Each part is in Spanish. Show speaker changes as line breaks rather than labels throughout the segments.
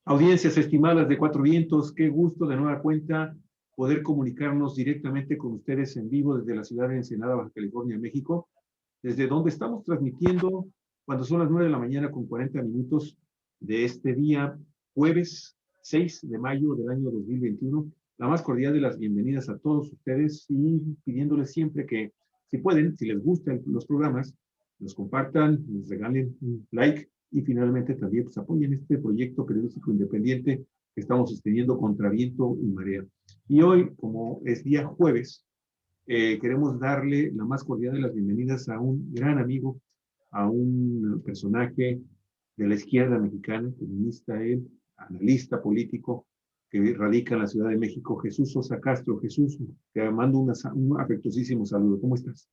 Audiencias estimadas de Cuatro Vientos, qué gusto de nueva cuenta poder comunicarnos directamente con ustedes en vivo desde la ciudad de Ensenada, Baja California, México, desde donde estamos transmitiendo cuando son las 9 de la mañana con 40 minutos de este día, jueves 6 de mayo del año 2021. La más cordial de las bienvenidas a todos ustedes y pidiéndoles siempre que, si pueden, si les gustan los programas, los compartan, les regalen un like y finalmente también pues, apoyen este proyecto periodístico independiente que estamos sosteniendo contra viento y marea. Y hoy, como es día jueves, queremos darle la más cordial de las bienvenidas a un gran amigo, a un personaje de la izquierda mexicana, feminista él, analista político, que radica en la Ciudad de México, Jesús Sosa Castro. Jesús, te mando un afectuosísimo saludo. ¿Cómo estás?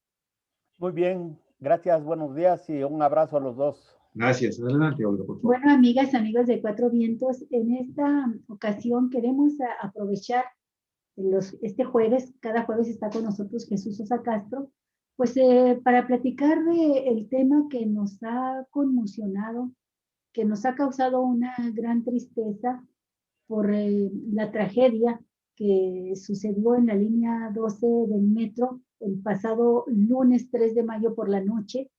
Muy bien, gracias, buenos días y un abrazo a los dos.
Gracias. Adelante, Olga, por favor.
Bueno, amigas, amigos de Cuatro Vientos, en esta ocasión queremos aprovechar este jueves, cada jueves está con nosotros Jesús Sosa Castro, pues para platicar del tema que nos ha conmocionado, que nos ha causado una gran tristeza por la tragedia que sucedió en la línea 12 del metro el pasado lunes 3 de mayo por la noche,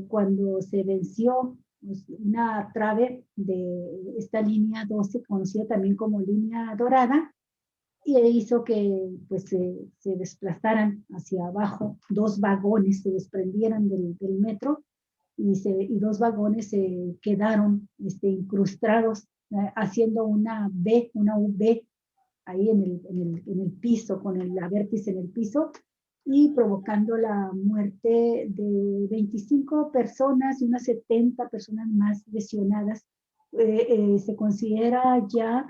cuando se venció pues, una trave de esta línea 12, conocida también como línea dorada, y hizo que pues, se desplazaran hacia abajo, dos vagones se desprendieran del metro y dos vagones se quedaron incrustados, haciendo una V, una V ahí en el piso, con la vértice en el piso, y provocando la muerte de 25 personas y unas 70 personas más lesionadas. Se considera ya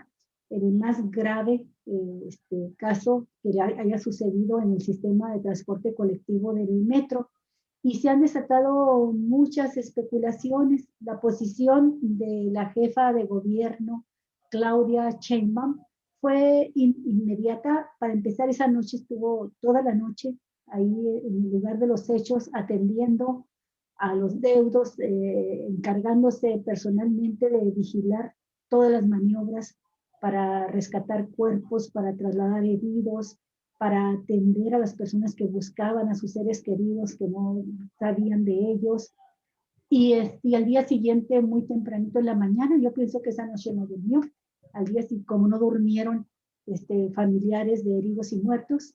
el más grave caso que haya sucedido en el sistema de transporte colectivo del metro. Y se han desatado muchas especulaciones. La posición de la jefa de gobierno, Claudia Sheinbaum, fue inmediata. Para empezar, esa noche estuvo toda la noche ahí en el lugar de los hechos atendiendo a los deudos, encargándose personalmente de vigilar todas las maniobras para rescatar cuerpos, para trasladar heridos, para atender a las personas que buscaban a sus seres queridos que no sabían de ellos. Y al día siguiente, muy tempranito en la mañana, yo pienso que esa noche no durmió. Al día siguiente, como no durmieron familiares de heridos y muertos,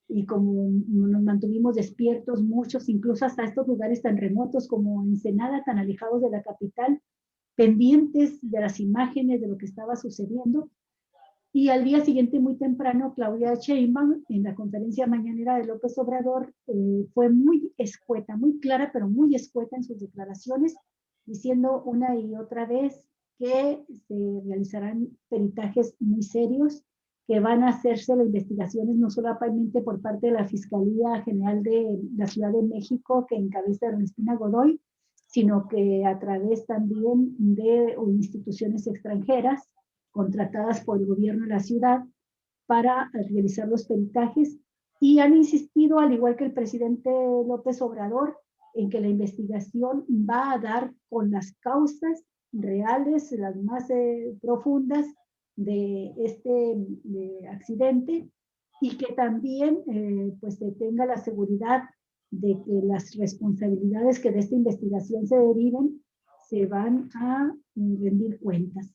y como nos mantuvimos despiertos muchos, incluso hasta estos lugares tan remotos como Ensenada, tan alejados de la capital, pendientes de las imágenes de lo que estaba sucediendo. Y al día siguiente, muy temprano, Claudia Sheinbaum, en la conferencia mañanera de López Obrador, fue muy escueta, muy clara, pero muy escueta en sus declaraciones, diciendo una y otra vez que se realizarán peritajes muy serios, que van a hacerse las investigaciones no solamente por parte de la Fiscalía General de la Ciudad de México, que encabeza Ernestina Godoy, sino que a través también de instituciones extranjeras contratadas por el gobierno de la ciudad para realizar los peritajes, y han insistido, al igual que el presidente López Obrador, en que la investigación va a dar con las causas reales, las más profundas de este accidente, y que también pues se tenga la seguridad de que las responsabilidades que de esta investigación se deriven se van a rendir cuentas,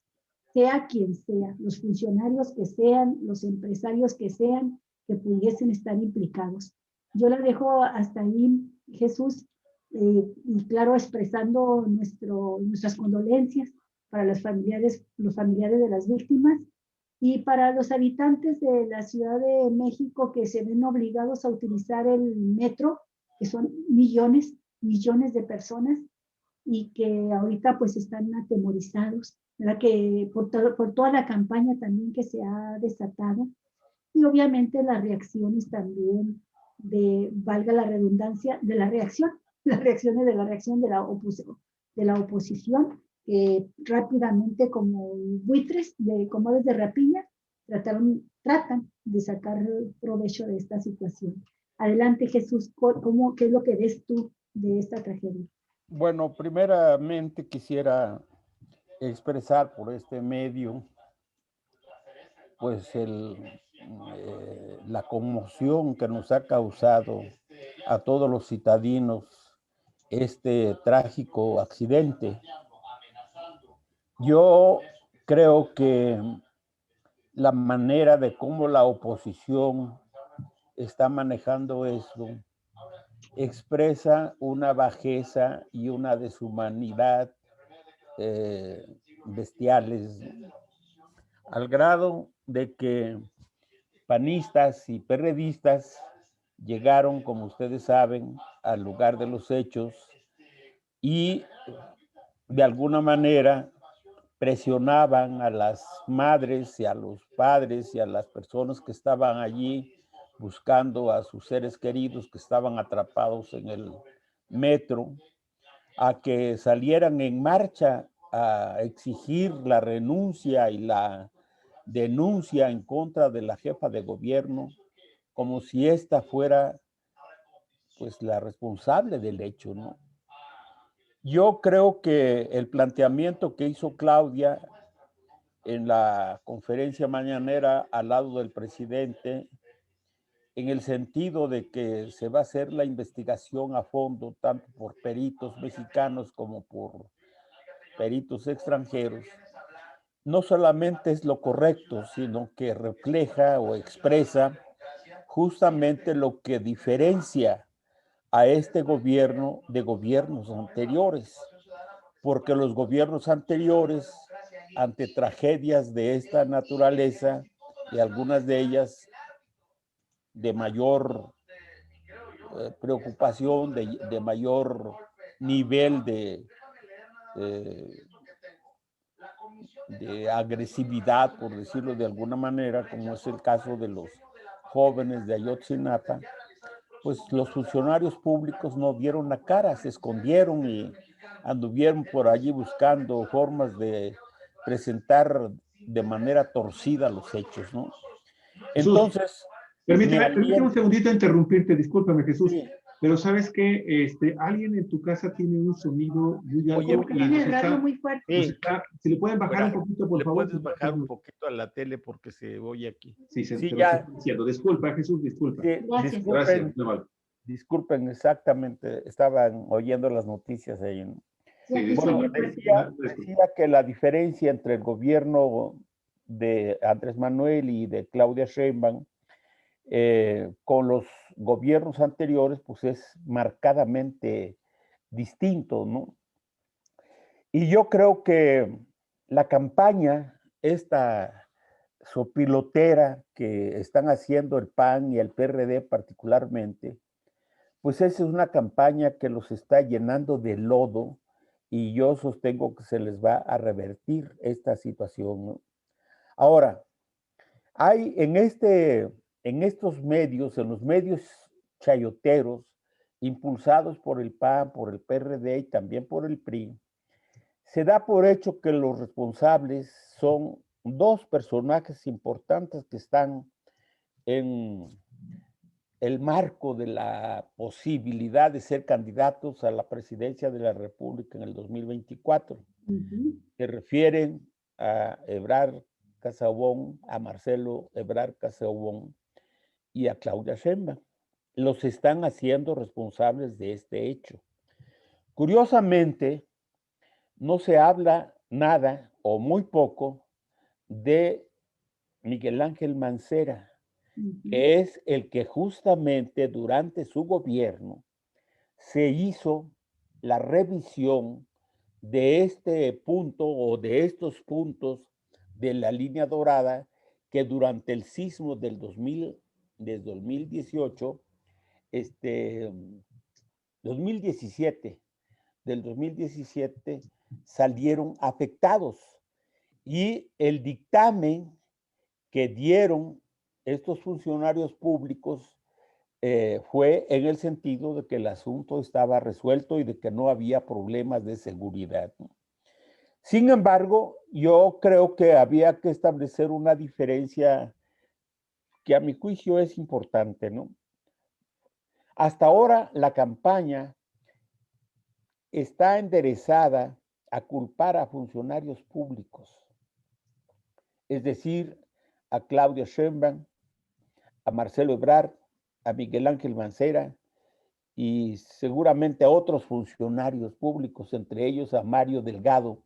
sea quien sea, los funcionarios que sean, los empresarios que sean, que pudiesen estar implicados. Yo la dejo hasta ahí, Jesús, y claro, expresando nuestras condolencias para los familiares de las víctimas, y para los habitantes de la Ciudad de México que se ven obligados a utilizar el metro, que son millones de personas, y que ahorita pues están atemorizados, ¿verdad? Que por toda la campaña también que se ha desatado, y obviamente las reacciones también valga la redundancia, de la reacción, las reacciones de la oposición, que rápidamente como buitres, como desde rapiña, tratan de sacar provecho de esta situación. Adelante, Jesús, ¿qué es lo que ves tú de esta tragedia?
Bueno, primeramente quisiera expresar por este medio pues la conmoción que nos ha causado a todos los citadinos este trágico accidente. Yo creo que la manera de cómo la oposición está manejando esto expresa una bajeza y una deshumanidad bestiales, al grado de que panistas y perredistas llegaron, como ustedes saben, al lugar de los hechos y de alguna manera presionaban a las madres y a los padres y a las personas que estaban allí buscando a sus seres queridos que estaban atrapados en el metro, a que salieran en marcha a exigir la renuncia y la denuncia en contra de la jefa de gobierno, como si ésta fuera pues la responsable del hecho, ¿no? Yo creo que el planteamiento que hizo Claudia en la conferencia mañanera al lado del presidente, en el sentido de que se va a hacer la investigación a fondo, tanto por peritos mexicanos como por peritos extranjeros, no solamente es lo correcto, sino que refleja o expresa justamente lo que diferencia a este gobierno de gobiernos anteriores, porque los gobiernos anteriores, ante tragedias de esta naturaleza, y algunas de ellas de mayor preocupación, de mayor nivel de agresividad, por decirlo de alguna manera, como es el caso de los jóvenes de Ayotzinapa, pues los funcionarios públicos no dieron la cara, se escondieron y anduvieron por allí buscando formas de presentar de manera torcida los hechos, ¿no?
Jesús,
Entonces,
permíteme un segundito interrumpirte, discúlpame, Jesús,
sí.
pero ¿sabes qué? Alguien en tu casa tiene un sonido muy alto.
Oye,
Como que tiene el radio muy fuerte.
sí.
Si le pueden bajar un poquito, por
¿Le
favor.
puedes bajar un poquito a la tele porque se oye aquí?
Sí,
Sí,
te lo
ya.
estoy diciendo. Disculpa, Jesús, disculpa.
Sí,
Gracias.
disculpen,
Gracias.
disculpen exactamente, estaban oyendo las noticias ahí, ¿no?
Sí,
Bueno,
disculpa.
decía que la diferencia entre el gobierno de Andrés Manuel y de Claudia Sheinbaum con los gobiernos anteriores, pues es marcadamente distinto, ¿no? Y yo creo que la campaña, esta sopilotera que están haciendo el PAN y el PRD particularmente, pues esa es una campaña que los está llenando de lodo y yo sostengo que se les va a revertir esta situación, ¿no? Ahora, hay en estos medios, en los medios chayoteros, impulsados por el PAN, por el PRD y también por el PRI, se da por hecho que los responsables son dos personajes importantes que están en el marco de la posibilidad de ser candidatos a la presidencia de la República en el 2024. Se refieren a Ebrard Casaubon, a Marcelo Ebrard Casaubon y a Claudia Sheinbaum. Los están haciendo responsables de este hecho. Curiosamente, no se habla nada o muy poco de Miguel Ángel Mancera, que es el que justamente durante su gobierno se hizo la revisión de este punto o de estos puntos de la línea dorada que durante el sismo del 2018, 2017, del 2017 salieron afectados y el dictamen que dieron estos funcionarios públicos fue en el sentido de que el asunto estaba resuelto y de que no había problemas de seguridad, ¿no? Sin embargo, yo creo que había que establecer una diferencia que a mi juicio es importante, ¿no? Hasta ahora la campaña está enderezada a culpar a funcionarios públicos, es decir, a Claudia Sheinbaum, a Marcelo Ebrard, a Miguel Ángel Mancera y seguramente a otros funcionarios públicos, entre ellos a Mario Delgado,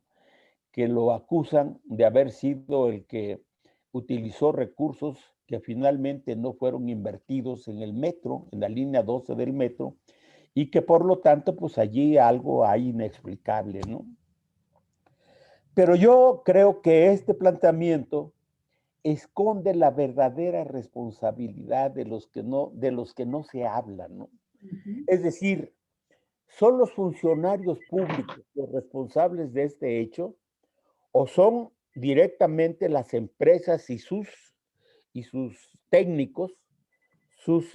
que lo acusan de haber sido el que utilizó recursos que finalmente no fueron invertidos en el metro, en la línea 12 del metro, y que por lo tanto, pues allí algo hay inexplicable, ¿no? Pero yo creo que este planteamiento esconde la verdadera responsabilidad de los que no se habla, ¿no? Es decir, ¿son los funcionarios públicos los responsables de este hecho o son directamente las empresas y sus técnicos, sus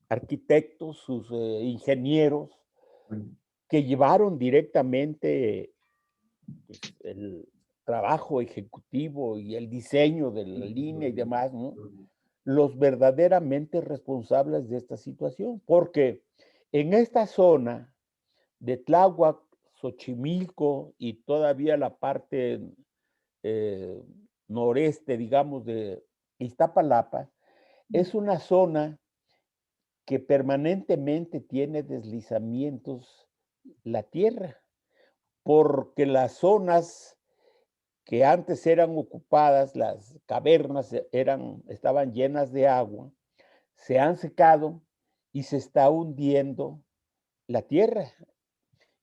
arquitectos, sus ingenieros que llevaron directamente pues, el trabajo ejecutivo y el diseño de la línea y demás, ¿no? Los verdaderamente responsables de esta situación, porque en esta zona de Tláhuac, Xochimilco y todavía la parte eh, noreste, digamos, de Iztapalapa, es una zona que permanentemente tiene deslizamientos la tierra, porque las zonas que antes eran ocupadas, las cavernas estaban llenas de agua, se han secado y se está hundiendo la tierra.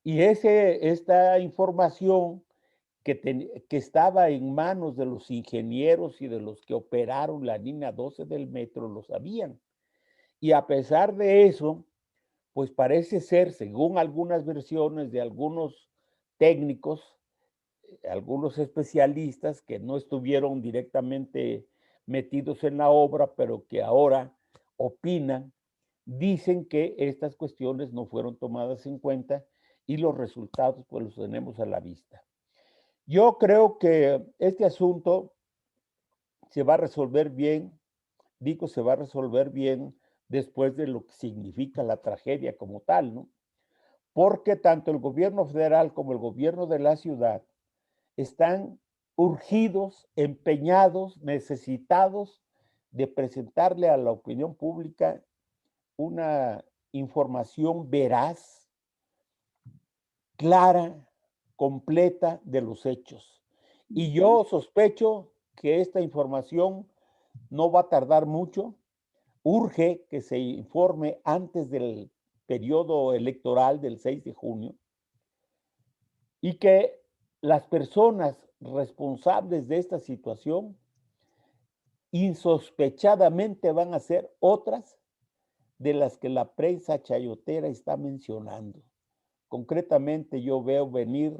Y esta información que estaba en manos de los ingenieros y de los que operaron la línea 12 del metro lo sabían. Y a pesar de eso, pues parece ser, según algunas versiones de algunos técnicos, algunos especialistas que no estuvieron directamente metidos en la obra, pero que ahora opinan, dicen que estas cuestiones no fueron tomadas en cuenta y los resultados pues los tenemos a la vista. Yo creo que este asunto se va a resolver bien, digo se va a resolver bien después de lo que significa la tragedia como tal, ¿no? Porque tanto el gobierno federal como el gobierno de la ciudad están urgidos, empeñados, necesitados de presentarle a la opinión pública una información veraz, clara, completa de los hechos. Y yo sospecho que esta información no va a tardar mucho. Urge que se informe antes del periodo electoral del 6 de junio y que las personas responsables de esta situación insospechadamente van a ser otras de las que la prensa chayotera está mencionando. Concretamente, yo veo venir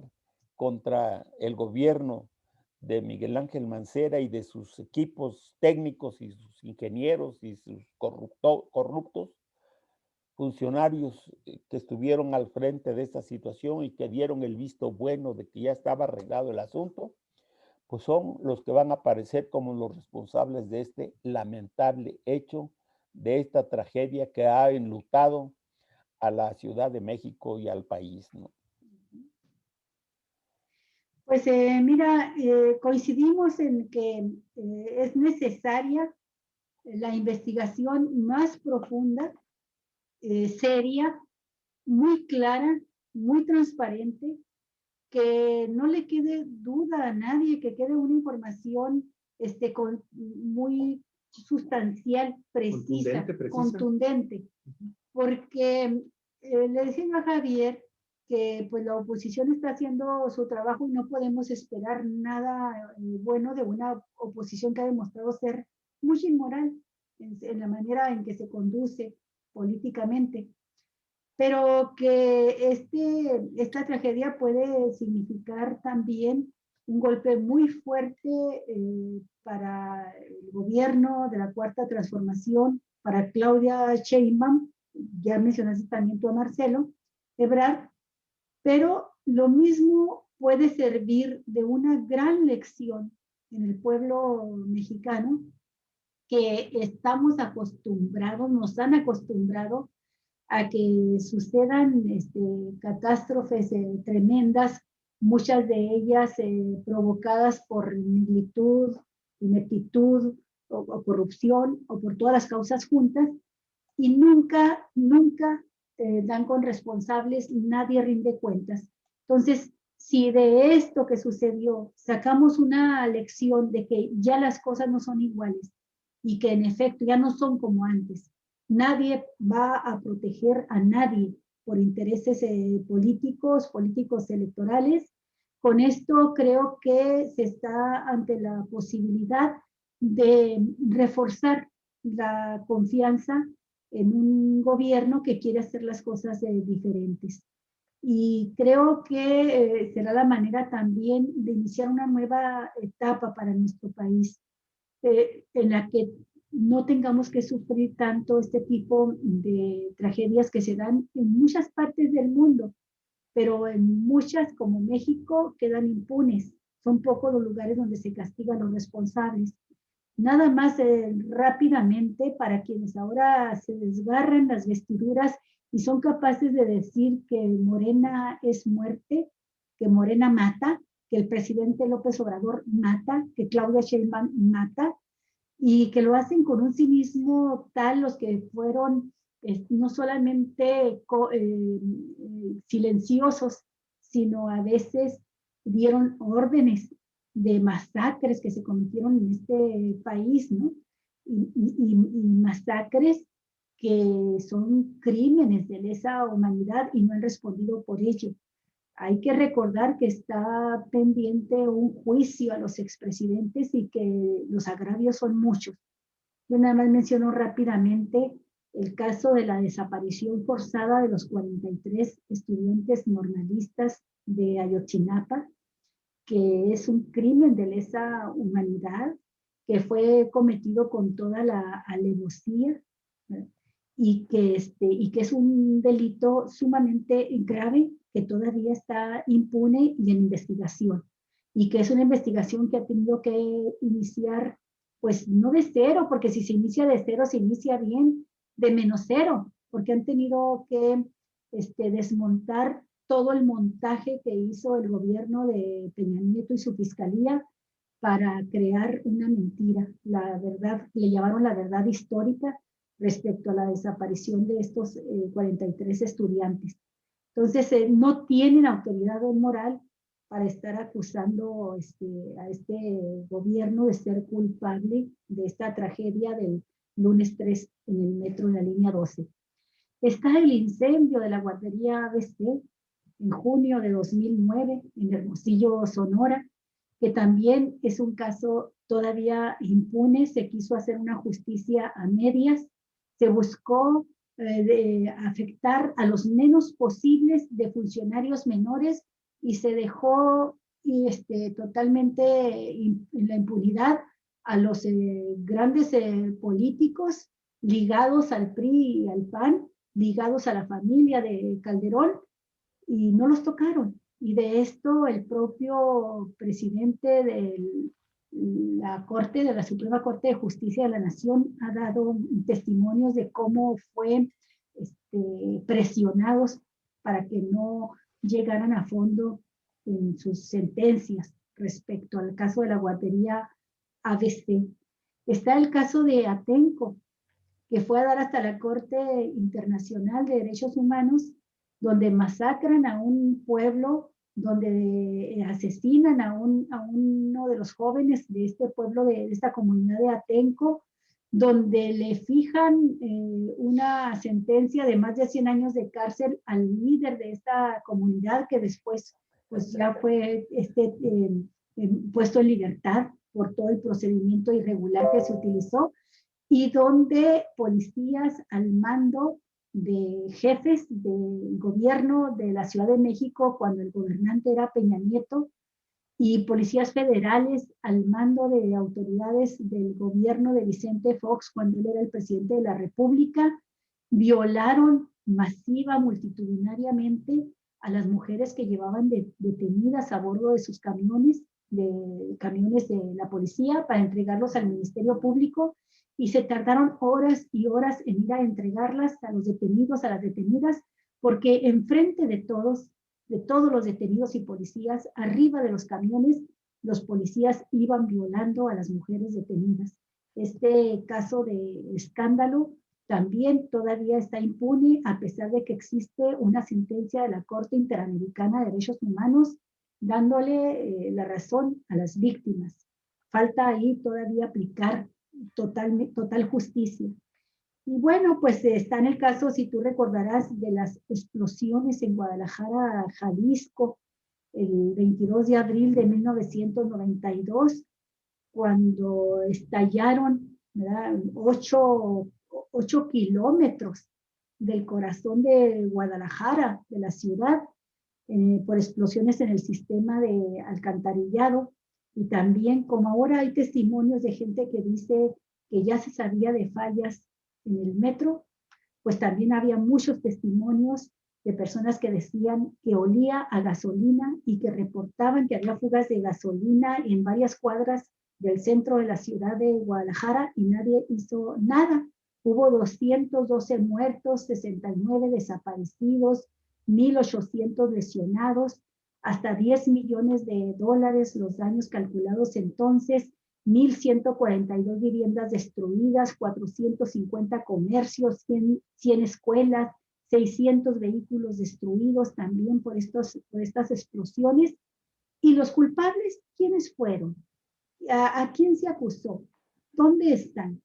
contra el gobierno de Miguel Ángel Mancera y de sus equipos técnicos y sus ingenieros y sus corruptos funcionarios que estuvieron al frente de esta situación y que dieron el visto bueno de que ya estaba arreglado el asunto, pues son los que van a aparecer como los responsables de este lamentable hecho, de esta tragedia que ha enlutado a la Ciudad de México y al país, ¿no?
Pues mira, coincidimos en que es necesaria la investigación más profunda, seria, muy clara, muy transparente, que no le quede duda a nadie, que quede una información muy sustancial, precisa, contundente. Porque le decía a Javier que pues la oposición está haciendo su trabajo y no podemos esperar nada bueno de una oposición que ha demostrado ser muy inmoral en la manera en que se conduce políticamente, pero que esta tragedia puede significar también un golpe muy fuerte para el gobierno de la Cuarta Transformación, para Claudia Sheinbaum, ya mencionaste también tú a Marcelo Ebrard, pero lo mismo puede servir de una gran lección en el pueblo mexicano, que estamos acostumbrados, nos han acostumbrado a que sucedan catástrofes tremendas, muchas de ellas provocadas por neglitud, ineptitud o corrupción o por todas las causas juntas, y nunca dan con responsables, nadie rinde cuentas. Entonces, si de esto que sucedió sacamos una lección de que ya las cosas no son iguales y que en efecto ya no son como antes, nadie va a proteger a nadie por intereses políticos electorales. Con esto creo que se está ante la posibilidad de reforzar la confianza en un gobierno que quiere hacer las cosas diferentes. Y creo que será la manera también de iniciar una nueva etapa para nuestro país, en la que no tengamos que sufrir tanto este tipo de tragedias que se dan en muchas partes del mundo, pero en muchas, como México, quedan impunes. Son pocos los lugares donde se castigan los responsables. Nada más rápidamente, para quienes ahora se desgarran las vestiduras y son capaces de decir que Morena es muerte, que Morena mata, que el presidente López Obrador mata, que Claudia Sheinbaum mata, y que lo hacen con un cinismo tal los que fueron no solamente silenciosos, sino a veces dieron órdenes de masacres que se cometieron en este país, ¿no? Y masacres que son crímenes de lesa humanidad y no han respondido por ello. Hay que recordar que está pendiente un juicio a los expresidentes y que los agravios son muchos. Yo nada más menciono rápidamente el caso de la desaparición forzada de los 43 estudiantes normalistas de Ayotzinapa, que es un crimen de lesa humanidad, que fue cometido con toda la alevosía, ¿verdad? Y que es un delito sumamente grave que todavía está impune y en investigación, y que es una investigación que ha tenido que iniciar, pues no de cero, porque si se inicia de cero, se inicia bien, de menos cero, porque han tenido que desmontar todo el montaje que hizo el gobierno de Peña Nieto y su fiscalía para crear una mentira. La verdad, le llamaron la verdad histórica respecto a la desaparición de estos 43 estudiantes. Entonces, no tienen autoridad moral para estar acusando a este gobierno de ser culpable de esta tragedia del lunes 3 en el metro de la línea 12. Está el incendio de la guardería ABC en junio de 2009 en Hermosillo, Sonora, que también es un caso todavía impune. Se quiso hacer una justicia a medias, se buscó afectar a los menos posibles de funcionarios menores y se dejó totalmente en la impunidad a los grandes políticos ligados al PRI y al PAN, ligados a la familia de Calderón, y no los tocaron. Y de esto el propio presidente de la Corte, de la Suprema Corte de Justicia de la Nación, ha dado testimonios de cómo fue presionados para que no llegaran a fondo en sus sentencias respecto al caso de la guardería ABC. Está el caso de Atenco, que fue a dar hasta la Corte Internacional de Derechos Humanos, donde masacran a un pueblo, donde asesinan a uno de los jóvenes de este pueblo, de esta comunidad de Atenco, donde le fijan una sentencia de más de 100 años de cárcel al líder de esta comunidad, que después pues ya fue puesto en libertad por todo el procedimiento irregular que se utilizó, y donde policías al mando de jefes del gobierno de la Ciudad de México, cuando el gobernante era Peña Nieto, y policías federales al mando de autoridades del gobierno de Vicente Fox, cuando él era el presidente de la República, violaron masiva, multitudinariamente a las mujeres que llevaban detenidas a bordo de sus camiones de la policía para entregarlos al Ministerio Público, y se tardaron horas y horas en ir a entregarlas a los detenidos, a las detenidas, porque enfrente de todos los detenidos y policías, arriba de los camiones, los policías iban violando a las mujeres detenidas. Este caso de escándalo también todavía está impune, a pesar de que existe una sentencia de la Corte Interamericana de Derechos Humanos dándole la razón a las víctimas. Falta ahí todavía aplicar total justicia. Y bueno, pues está en el caso, si tú recordarás, de las explosiones en Guadalajara, Jalisco, el 22 de abril de 1992, cuando estallaron, ¿verdad? 8 kilómetros del corazón de Guadalajara, de la ciudad, por explosiones en el sistema de alcantarillado. Y también, como ahora hay testimonios de gente que dice que ya se sabía de fallas en el metro, pues también había muchos testimonios de personas que decían que olía a gasolina y que reportaban que había fugas de gasolina en varias cuadras del centro de la ciudad de Guadalajara y nadie hizo nada. Hubo 212 muertos, 69 desaparecidos, 1,800 lesionados, hasta 10 millones de dólares los daños calculados entonces, 1,142 viviendas destruidas, 450 comercios, 100 escuelas, 600 vehículos destruidos también por estas explosiones. ¿Y los culpables quiénes fueron? ¿A quién se acusó? ¿Dónde están?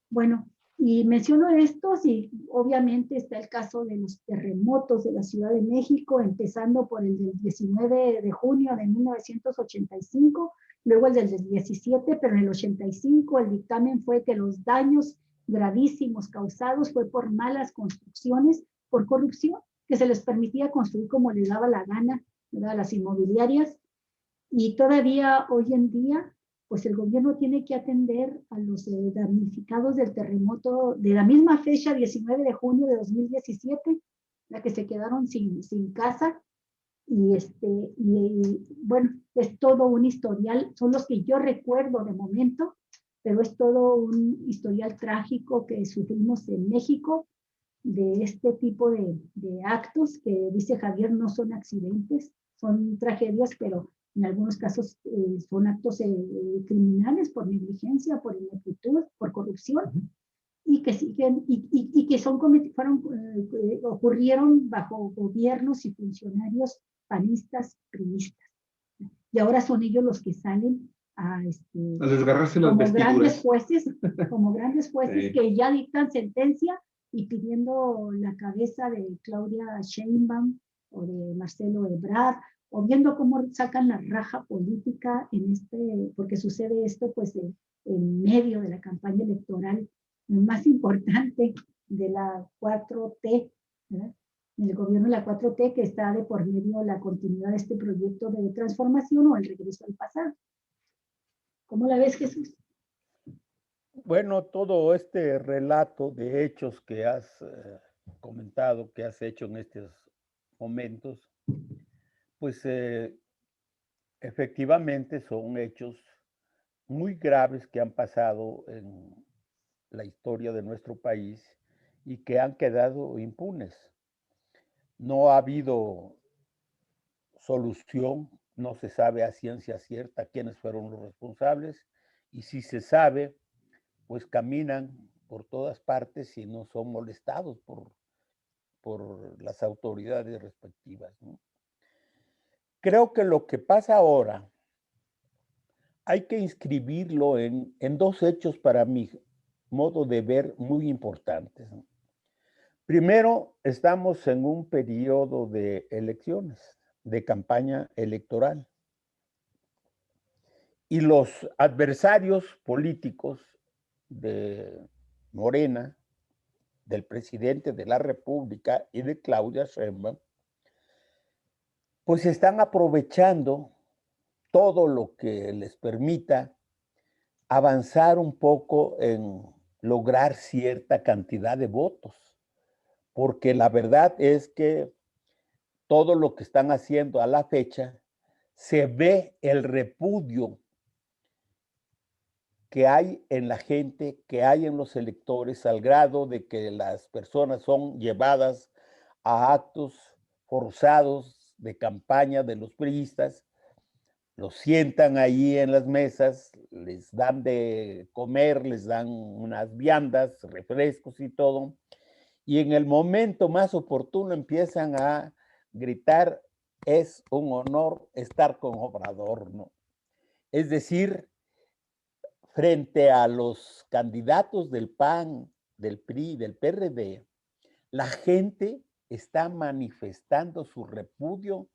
Bueno, y menciono estos y obviamente está el caso de los terremotos de la Ciudad de México, empezando por el del 19 de junio de 1985, luego el del 17, pero en el 85 el dictamen fue que los daños gravísimos causados fue por malas construcciones, por corrupción, que se les permitía construir como les daba la gana, ¿verdad? Las inmobiliarias, y todavía hoy en día pues el gobierno tiene que atender a los damnificados del terremoto de la misma fecha, 19 de junio de 2017, la que se quedaron sin casa. Y bueno, es todo un historial, son los que yo recuerdo de momento, pero es todo un historial trágico que sufrimos en México de este tipo de actos que dice Javier no son accidentes, son tragedias, pero en algunos casos son actos criminales por negligencia, por ineptitud, por corrupción, y que siguen y que ocurrieron bajo gobiernos y funcionarios panistas, priistas. Y ahora son ellos los que salen a
desgarrarse las vestiduras.
Como grandes jueces sí, que ya dictan sentencia y pidiendo la cabeza de Claudia Sheinbaum o de Marcelo Ebrard, o viendo cómo sacan la raja política porque sucede esto pues en medio de la campaña electoral más importante de la 4T, ¿verdad? En el gobierno de la 4T, que está de por medio la continuidad de este proyecto de transformación o el regreso al pasado. ¿Cómo la ves, Jesús?
Bueno, todo este relato de hechos que has comentado, que has hecho en estos momentos, pues efectivamente son hechos muy graves que han pasado en la historia de nuestro país y que han quedado impunes. No ha habido solución, no se sabe a ciencia cierta quiénes fueron los responsables, y si se sabe, pues caminan por todas partes y no son molestados por las autoridades respectivas, ¿no? Creo que lo que pasa ahora hay que inscribirlo en dos hechos para mi modo de ver muy importantes, ¿no? Primero, estamos en un periodo de elecciones, de campaña electoral. Y los adversarios políticos de Morena, del presidente de la República y de Claudia Sheinbaum, pues están aprovechando todo lo que les permita avanzar un poco en lograr cierta cantidad de votos, porque la verdad es que todo lo que están haciendo a la fecha se ve el repudio que hay en la gente, que hay en los electores, al grado de que las personas son llevadas a actos forzados de campaña de los priistas, los sientan ahí en las mesas, les dan de comer, les dan unas viandas, refrescos y todo, y en el momento más oportuno empiezan a gritar: es un honor estar con Obrador, ¿no? Es decir, frente a los candidatos del PAN, del PRI, del PRD, la gente está manifestando su repudio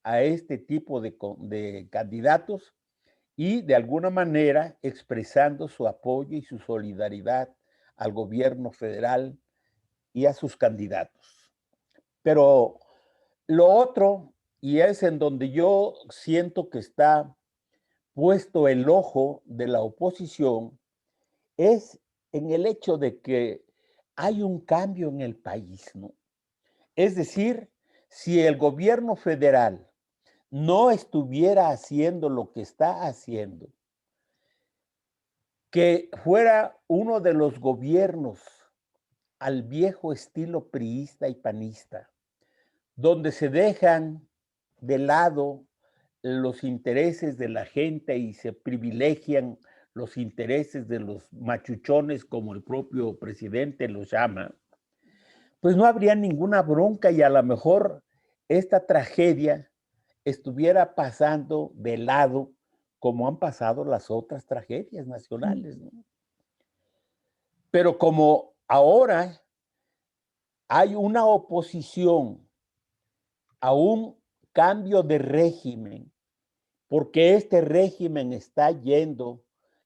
a este tipo de candidatos y de alguna manera expresando su apoyo y su solidaridad al gobierno federal y a sus candidatos. Pero lo otro, y es en donde yo siento que está puesto el ojo de la oposición, es en el hecho de que hay un cambio en el país, ¿no? Es decir, si el gobierno federal no estuviera haciendo lo que está haciendo, que fuera uno de los gobiernos al viejo estilo priista y panista, donde se dejan de lado los intereses de la gente y se privilegian los intereses de los machuchones, como el propio presidente los llama, pues no habría ninguna bronca y a lo mejor esta tragedia estuviera pasando de lado como han pasado las otras tragedias nacionales, ¿no? Pero como ahora hay una oposición a un cambio de régimen, porque este régimen está yendo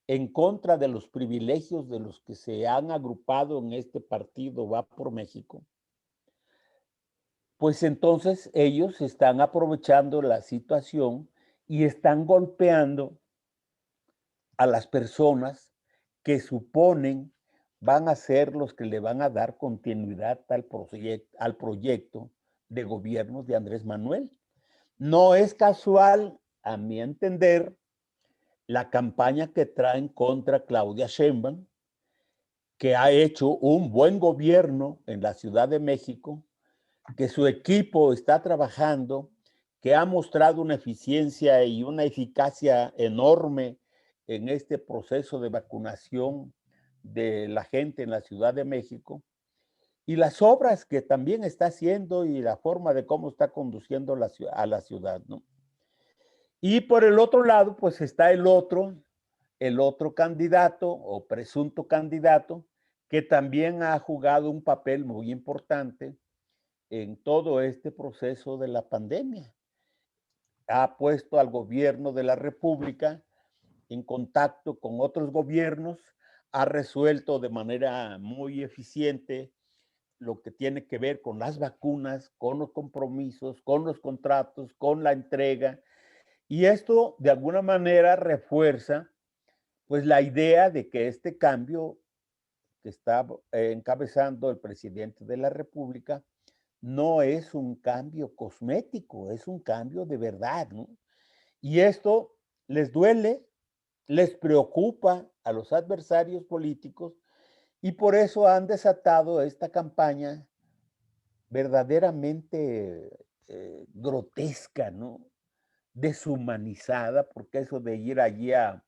en contra de los privilegios de los que se han agrupado en este partido Va por México, pues entonces ellos están aprovechando la situación y están golpeando a las personas que suponen van a ser los que le van a dar continuidad al proyecto de gobierno de Andrés Manuel. No es casual, a mi entender, la campaña que traen contra Claudia Sheinbaum, que ha hecho un buen gobierno en la Ciudad de México, que su equipo está trabajando, que ha mostrado una eficiencia y una eficacia enorme en este proceso de vacunación de la gente en la Ciudad de México, y las obras que también está haciendo y la forma de cómo está conduciendo a la ciudad, ¿no? Y por el otro lado, pues está el otro candidato o presunto candidato que también ha jugado un papel muy importante en todo este proceso de la pandemia. Ha puesto al gobierno de la República en contacto con otros gobiernos, ha resuelto de manera muy eficiente lo que tiene que ver con las vacunas, con los compromisos, con los contratos, con la entrega. Y esto de alguna manera refuerza pues la idea de que este cambio que está encabezando el presidente de la República no es un cambio cosmético, es un cambio de verdad, ¿no? Y esto les duele, les preocupa a los adversarios políticos y por eso han desatado esta campaña verdaderamente grotesca, ¿no? Deshumanizada, porque eso de ir allí a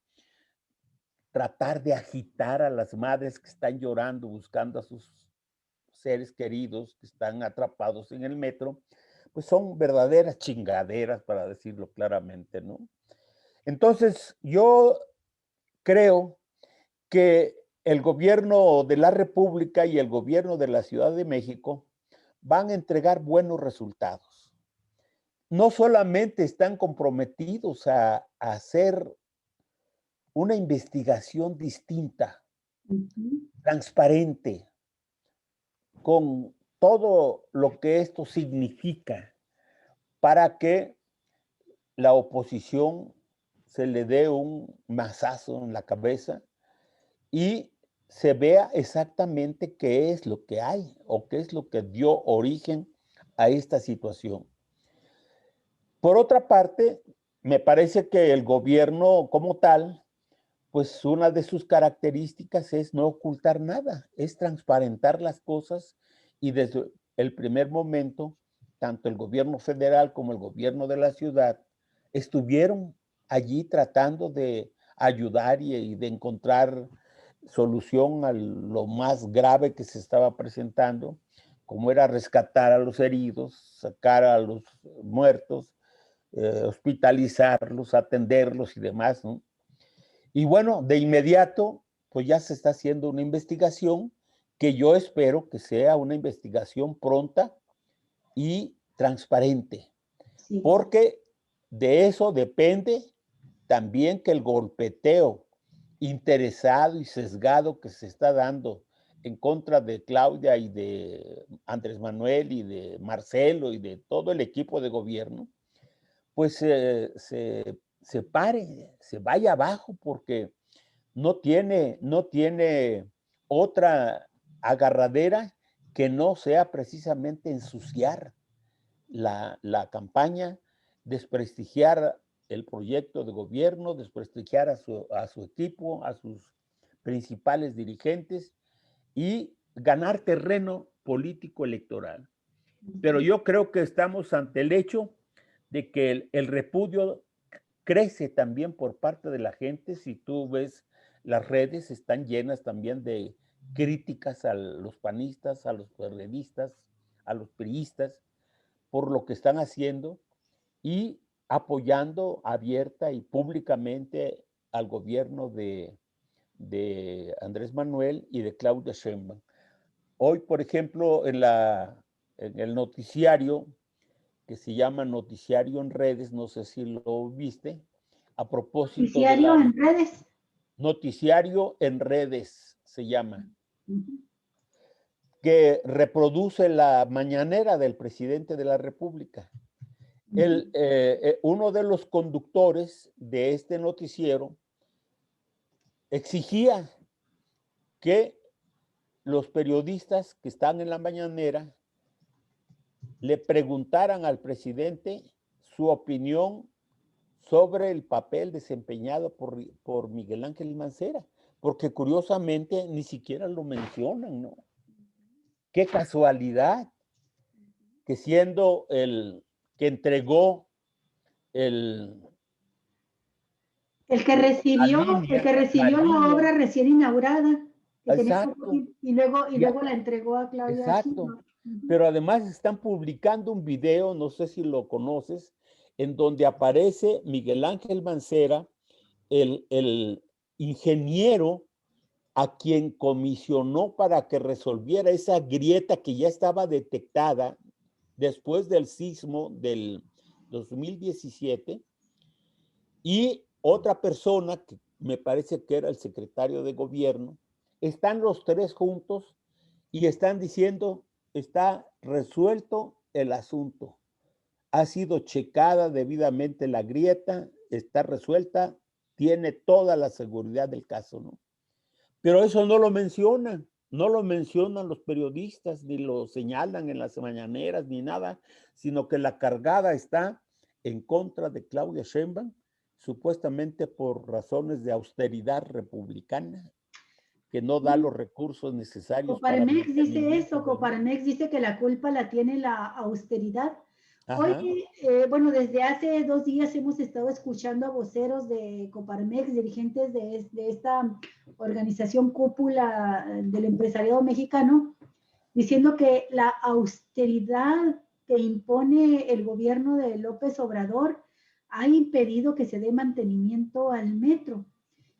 tratar de agitar a las madres que están llorando buscando a sus seres queridos que están atrapados en el metro, pues son verdaderas chingaderas, para decirlo claramente, ¿no? Entonces, yo creo que el gobierno de la República y el gobierno de la Ciudad de México van a entregar buenos resultados. No solamente están comprometidos a hacer una investigación distinta, transparente, con todo lo que esto significa para que la oposición se le dé un mazazo en la cabeza y se vea exactamente qué es lo que hay o qué es lo que dio origen a esta situación. Por otra parte, me parece que el gobierno como tal, pues una de sus características es no ocultar nada, es transparentar las cosas, y desde el primer momento, tanto el gobierno federal como el gobierno de la ciudad estuvieron allí tratando de ayudar y de encontrar solución a lo más grave que se estaba presentando, como era rescatar a los heridos, sacar a los muertos, hospitalizarlos, atenderlos y demás, ¿no? Y bueno, de inmediato, pues ya se está haciendo una investigación que yo espero que sea una investigación pronta y transparente,
Sí.
porque de eso depende también que el golpeteo interesado y sesgado que se está dando en contra de Claudia y de Andrés Manuel y de Marcelo y de todo el equipo de gobierno, pues se pare, se vaya abajo, porque no tiene otra agarradera que no sea precisamente ensuciar la campaña, desprestigiar el proyecto de gobierno, desprestigiar a su equipo, a sus principales dirigentes y ganar terreno político electoral. Pero yo creo que estamos ante el hecho de que el repudio crece también por parte de la gente. Si tú ves, las redes están llenas también de críticas a los panistas, a los perredistas, a los priistas, por lo que están haciendo y apoyando abierta y públicamente al gobierno de Andrés Manuel y de Claudia Sheinbaum. Hoy, por ejemplo, en el noticiario, que se llama Noticiario en Redes, no sé si lo viste, a propósito de
Noticiario en redes.
Noticiario en Redes se llama,
Uh-huh.
que reproduce la mañanera del presidente de la República.
Uh-huh.
Uno de los conductores de este noticiero exigía que los periodistas que están en la mañanera le preguntaran al presidente su opinión sobre el papel desempeñado por Miguel Ángel Mancera, porque curiosamente ni siquiera lo mencionan, ¿no? Qué casualidad que siendo el que entregó
El que recibió, la obra recién inaugurada, que tenía
exacto,
y luego la entregó a Claudia
exacto.
Sheinbaum. Uh-huh.
Pero además están publicando un video, no sé si lo conoces, en donde aparece Miguel Ángel Mancera, el ingeniero a quien comisionó para que resolviera esa grieta que ya estaba detectada después del sismo del 2017, y otra persona que me parece que era el secretario de gobierno. Están los tres juntos y están diciendo: está resuelto el asunto, ha sido checada debidamente la grieta, está resuelta, tiene toda la seguridad del caso, ¿no? Pero eso no lo mencionan, no lo mencionan los periodistas, ni lo señalan en las mañaneras, ni nada, sino que la cargada está en contra de Claudia Sheinbaum, supuestamente por razones de austeridad republicana, que no da los recursos necesarios para
Coparmex dice eso,
mantenimiento.
Coparmex dice que la culpa la tiene la austeridad.
Ajá.
Hoy, bueno, desde hace 2 días hemos estado escuchando a voceros de Coparmex, dirigentes de esta organización cúpula del empresariado mexicano, diciendo que la austeridad que impone el gobierno de López Obrador ha impedido que se dé mantenimiento al metro.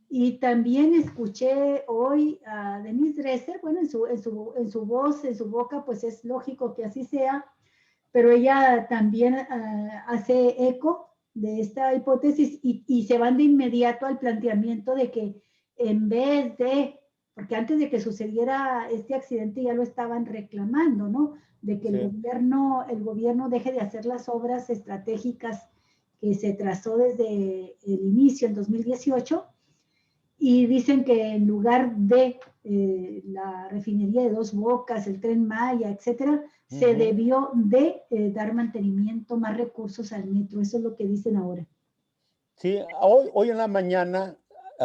Y también escuché hoy a Denise Dresser, bueno, en su voz, en su boca, pues es lógico que así sea, pero ella también hace eco de esta hipótesis y se van de inmediato al planteamiento de que en vez de, porque antes de que sucediera este accidente ya lo estaban reclamando, ¿no? De que
Sí.
el gobierno deje de hacer las obras estratégicas que se trazó desde el inicio, en 2018, y dicen que en lugar de la refinería de Dos Bocas, el Tren Maya, etcétera, se debió de dar mantenimiento, más recursos al metro. Eso es lo que dicen ahora.
Sí, hoy en la mañana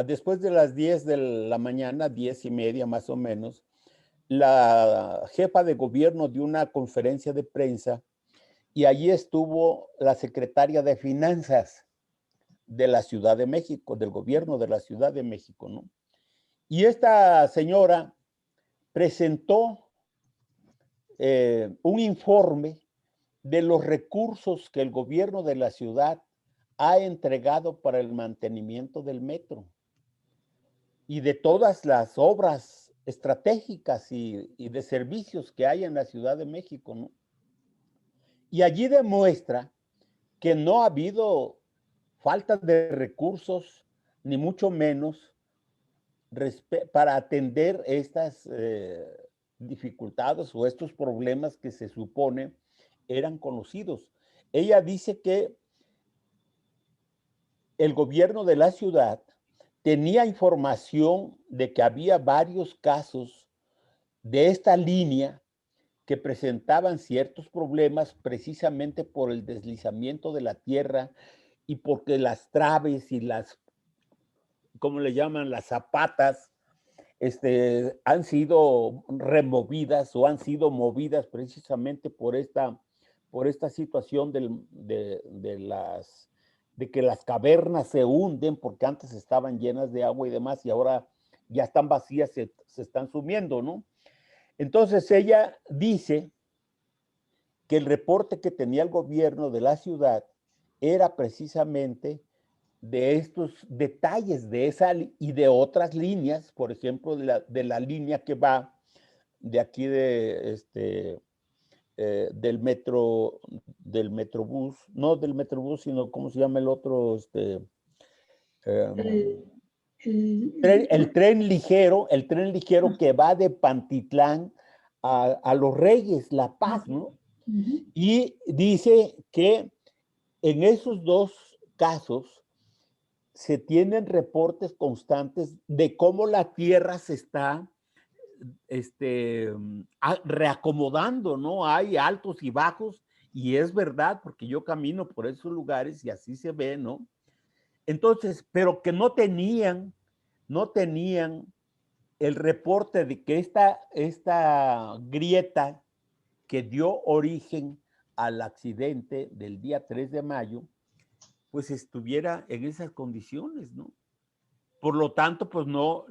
después de las 10 de la mañana, 10:30 más o menos, la jefa de gobierno dio una conferencia de prensa y allí estuvo la secretaria de Finanzas de la Ciudad de México, del gobierno de la Ciudad de México, ¿no? Y esta señora presentó un informe de los recursos que el gobierno de la ciudad ha entregado para el mantenimiento del metro y de todas las obras estratégicas y de servicios que hay en la Ciudad de México, ¿no? Y allí demuestra que no ha habido falta de recursos, ni mucho menos para atender estas dificultades o estos problemas que se supone eran conocidos. Ella dice que el gobierno de la ciudad tenía información de que había varios casos de esta línea que presentaban ciertos problemas precisamente por el deslizamiento de la tierra y porque las traves y las, ¿cómo le llaman? Las zapatas, han sido removidas o han sido movidas precisamente por esta situación de que las cavernas se hunden porque antes estaban llenas de agua y demás y ahora ya están vacías, se están sumiendo, ¿no? Entonces ella dice que el reporte que tenía el gobierno de la ciudad era precisamente de estos detalles de esa y de otras líneas, por ejemplo, de la línea que va de aquí del Metrobús, no del Metrobús, sino ¿cómo se llama el otro? El tren ligero que va de Pantitlán a Los Reyes, La Paz, ¿no? Y dice que en esos dos casos se tienen reportes constantes de cómo la tierra se está reacomodando, ¿no? Hay altos y bajos, y es verdad, porque yo camino por esos lugares y así se ve, ¿no? Entonces, pero que no tenían el reporte de que esta grieta que dio origen al accidente del día 3 de mayo, pues estuviera en esas condiciones, ¿no? Por lo tanto, pues no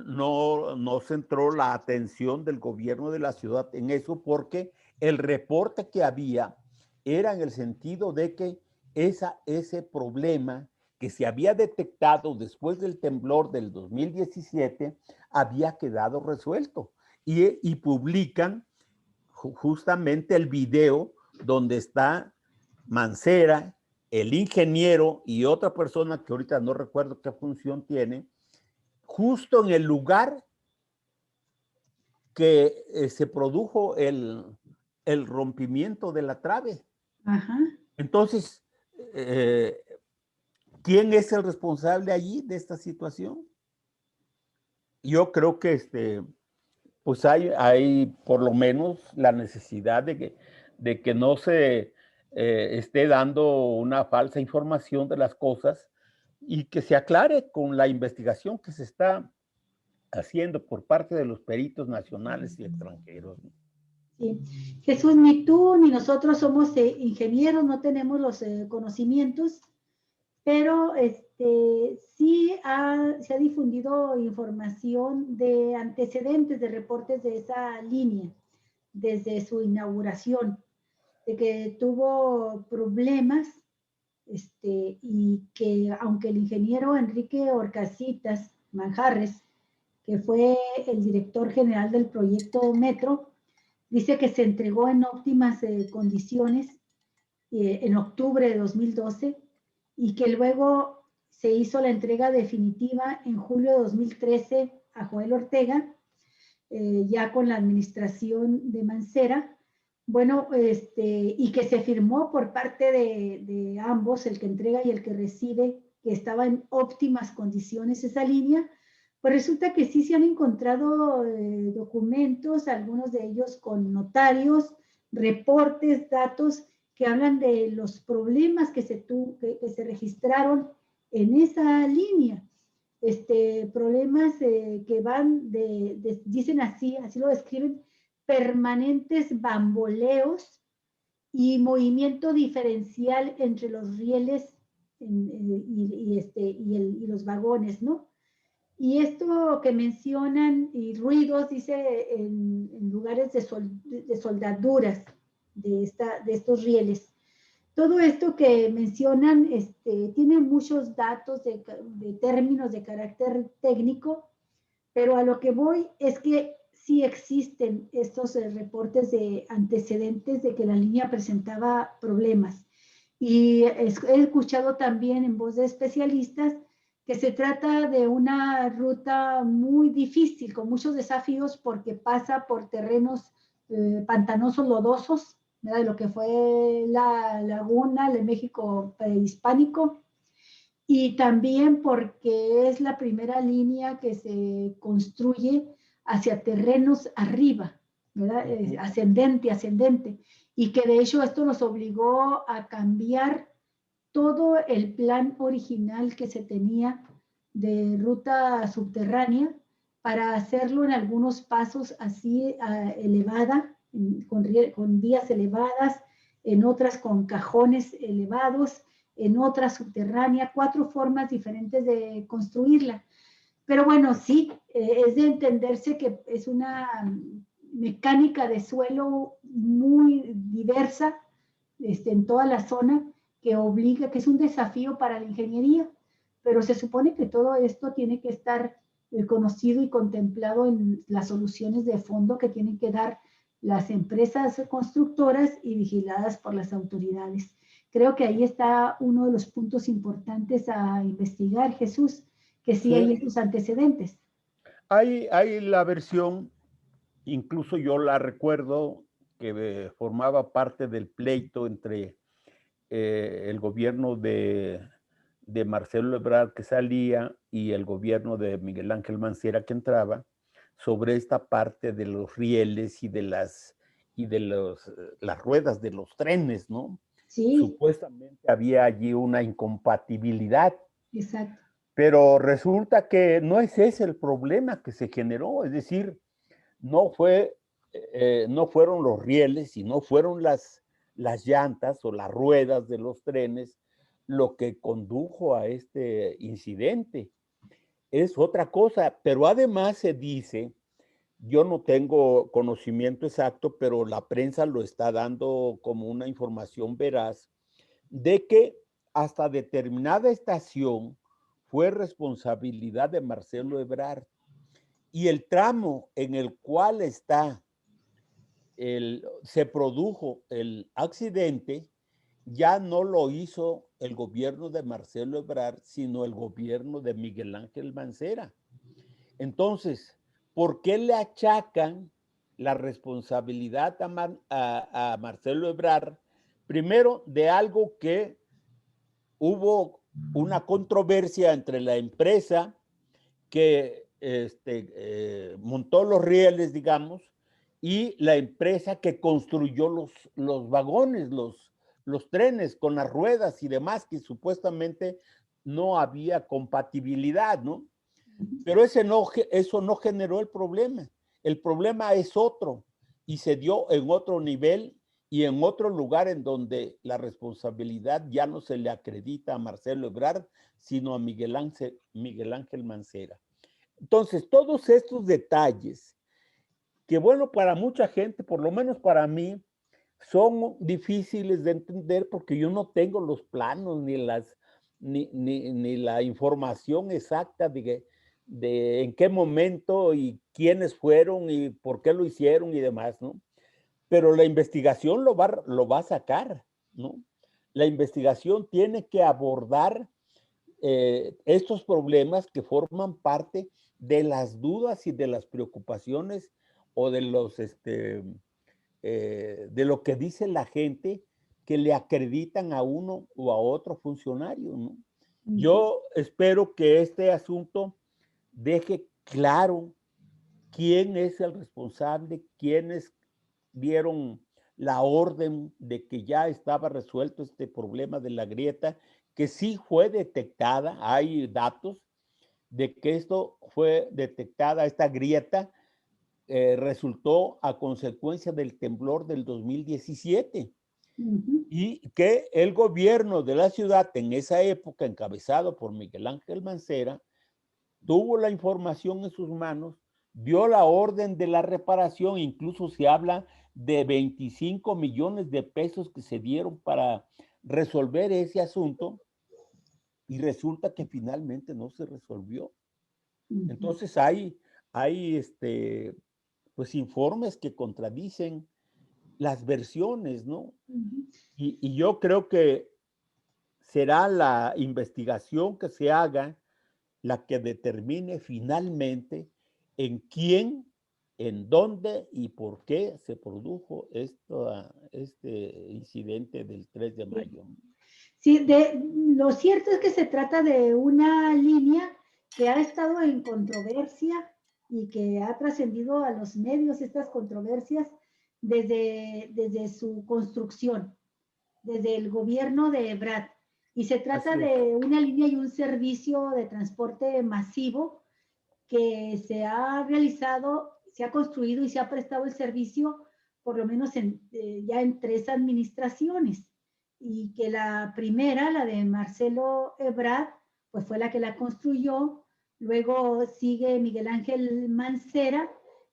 centró la atención del gobierno de la ciudad en eso, porque el reporte que había era en el sentido de que ese problema que se había detectado después del temblor del 2017 había quedado resuelto. Y publican justamente el video donde está Mancera, el ingeniero y otra persona que ahorita no recuerdo qué función tiene, justo en el lugar que se produjo el rompimiento de la trave.
Ajá.
Entonces, ¿quién es el responsable allí de esta situación? Yo creo que pues hay por lo menos la necesidad de que no se esté dando una falsa información de las cosas y que se aclare con la investigación que se está haciendo por parte de los peritos nacionales y extranjeros.
Sí. Jesús, ni tú ni nosotros somos ingenieros, no tenemos los conocimientos, pero sí se ha difundido información de antecedentes de reportes de esa línea desde su inauguración, de que tuvo problemas y que aunque el ingeniero Enrique Orcasitas Manjarres, que fue el director general del proyecto Metro, dice que se entregó en óptimas condiciones en octubre de 2012 y que luego se hizo la entrega definitiva en julio de 2013 a Joel Ortega, ya con la administración de Mancera. Bueno, y que se firmó por parte de ambos, el que entrega y el que recibe, que estaba en óptimas condiciones esa línea. Pues resulta que sí se han encontrado documentos, algunos de ellos con notarios, reportes, datos que hablan de los problemas que se registraron en esa línea. problemas que van dicen así lo describen, permanentes bamboleos y movimiento diferencial entre los rieles y los vagones, ¿no? Y esto que mencionan, y ruidos, dice, en lugares de soldaduras de estos rieles. Todo esto que mencionan tiene muchos datos de términos de carácter técnico, pero a lo que voy es que sí existen estos reportes de antecedentes de que la línea presentaba problemas. Y he escuchado también en voz de especialistas que se trata de una ruta muy difícil, con muchos desafíos, porque pasa por terrenos pantanosos, lodosos, ¿verdad? De lo que fue la laguna de México prehispánico, y también porque es la primera línea que se construye hacia terrenos arriba, ¿verdad? Ascendente, ascendente, y que de hecho esto nos obligó a cambiar todo el plan original que se tenía de ruta subterránea para hacerlo en algunos pasos así elevada, con vías elevadas, en otras con cajones elevados, en otras subterránea, 4 formas diferentes de construirla. Pero bueno, sí, es de entenderse que es una mecánica de suelo muy diversa en toda la zona, que obliga, que es un desafío para la ingeniería, pero se supone que todo esto tiene que estar conocido y contemplado en las soluciones de fondo que tienen que dar las empresas constructoras y vigiladas por las autoridades. Creo que ahí está uno de los puntos importantes a investigar, Jesús, que sí hay estos antecedentes.
Hay la versión, incluso yo la recuerdo, que formaba parte del pleito entre el gobierno de Marcelo Ebrard, que salía, y el gobierno de Miguel Ángel Mancera, que entraba, sobre esta parte de los rieles y de las ruedas de los trenes, ¿no?
Sí.
Supuestamente había allí una incompatibilidad.
Exacto.
Pero resulta que no es ese el problema que se generó, es decir, no fueron los rieles y no fueron las llantas o las ruedas de los trenes lo que condujo a este incidente. Es otra cosa, pero además se dice, yo no tengo conocimiento exacto, pero la prensa lo está dando como una información veraz, de que hasta determinada estación fue responsabilidad de Marcelo Ebrard, y el tramo en el cual se produjo el accidente ya no lo hizo el gobierno de Marcelo Ebrard, sino el gobierno de Miguel Ángel Mancera. Entonces, ¿por qué le achacan la responsabilidad a Marcelo Ebrard? Primero, de algo que hubo una controversia entre la empresa que montó los rieles, digamos, y la empresa que construyó los vagones, los trenes con las ruedas y demás, que supuestamente no había compatibilidad, ¿no? Pero eso no generó el problema. El problema es otro, y se dio en otro nivel y en otro lugar, en donde la responsabilidad ya no se le acredita a Marcelo Ebrard, sino a Miguel Ángel Mancera. Entonces, todos estos detalles, que bueno, para mucha gente, por lo menos para mí, son difíciles de entender, porque yo no tengo los planos ni la información exacta de en qué momento y quiénes fueron y por qué lo hicieron y demás, ¿no? Pero la investigación lo va a sacar, ¿no? La investigación tiene que abordar estos problemas que forman parte de las dudas y de las preocupaciones, o de de lo que dice la gente, que le acreditan a uno o a otro funcionario, ¿no? Yo espero que este asunto deje claro quién es el responsable, quiénes dieron la orden de que ya estaba resuelto este problema de la grieta, que sí fue detectada, hay datos, de que esto fue detectada, esta grieta, resultó a consecuencia del temblor del 2017. Y que el gobierno de la ciudad en esa época, encabezado por Miguel Ángel Mancera, tuvo la información en sus manos, dio la orden de la reparación, incluso se habla de 25 millones de pesos que se dieron para resolver ese asunto, y resulta que finalmente no se resolvió. Entonces hay pues informes que contradicen las versiones, ¿no? Y yo creo que será la investigación que se haga la que determine finalmente en quién, en dónde y por qué se produjo este incidente del 3 de mayo.
Sí, lo cierto es que se trata de una línea que ha estado en controversia y que ha trascendido a los medios estas controversias desde su construcción, desde el gobierno de Ebrard. Y se trata de una línea y un servicio de transporte masivo que se ha realizado, se ha construido y se ha prestado el servicio por lo menos ya en 3 administraciones, y que la primera, la de Marcelo Ebrard, pues fue la que la construyó. Luego sigue Miguel Ángel Mancera,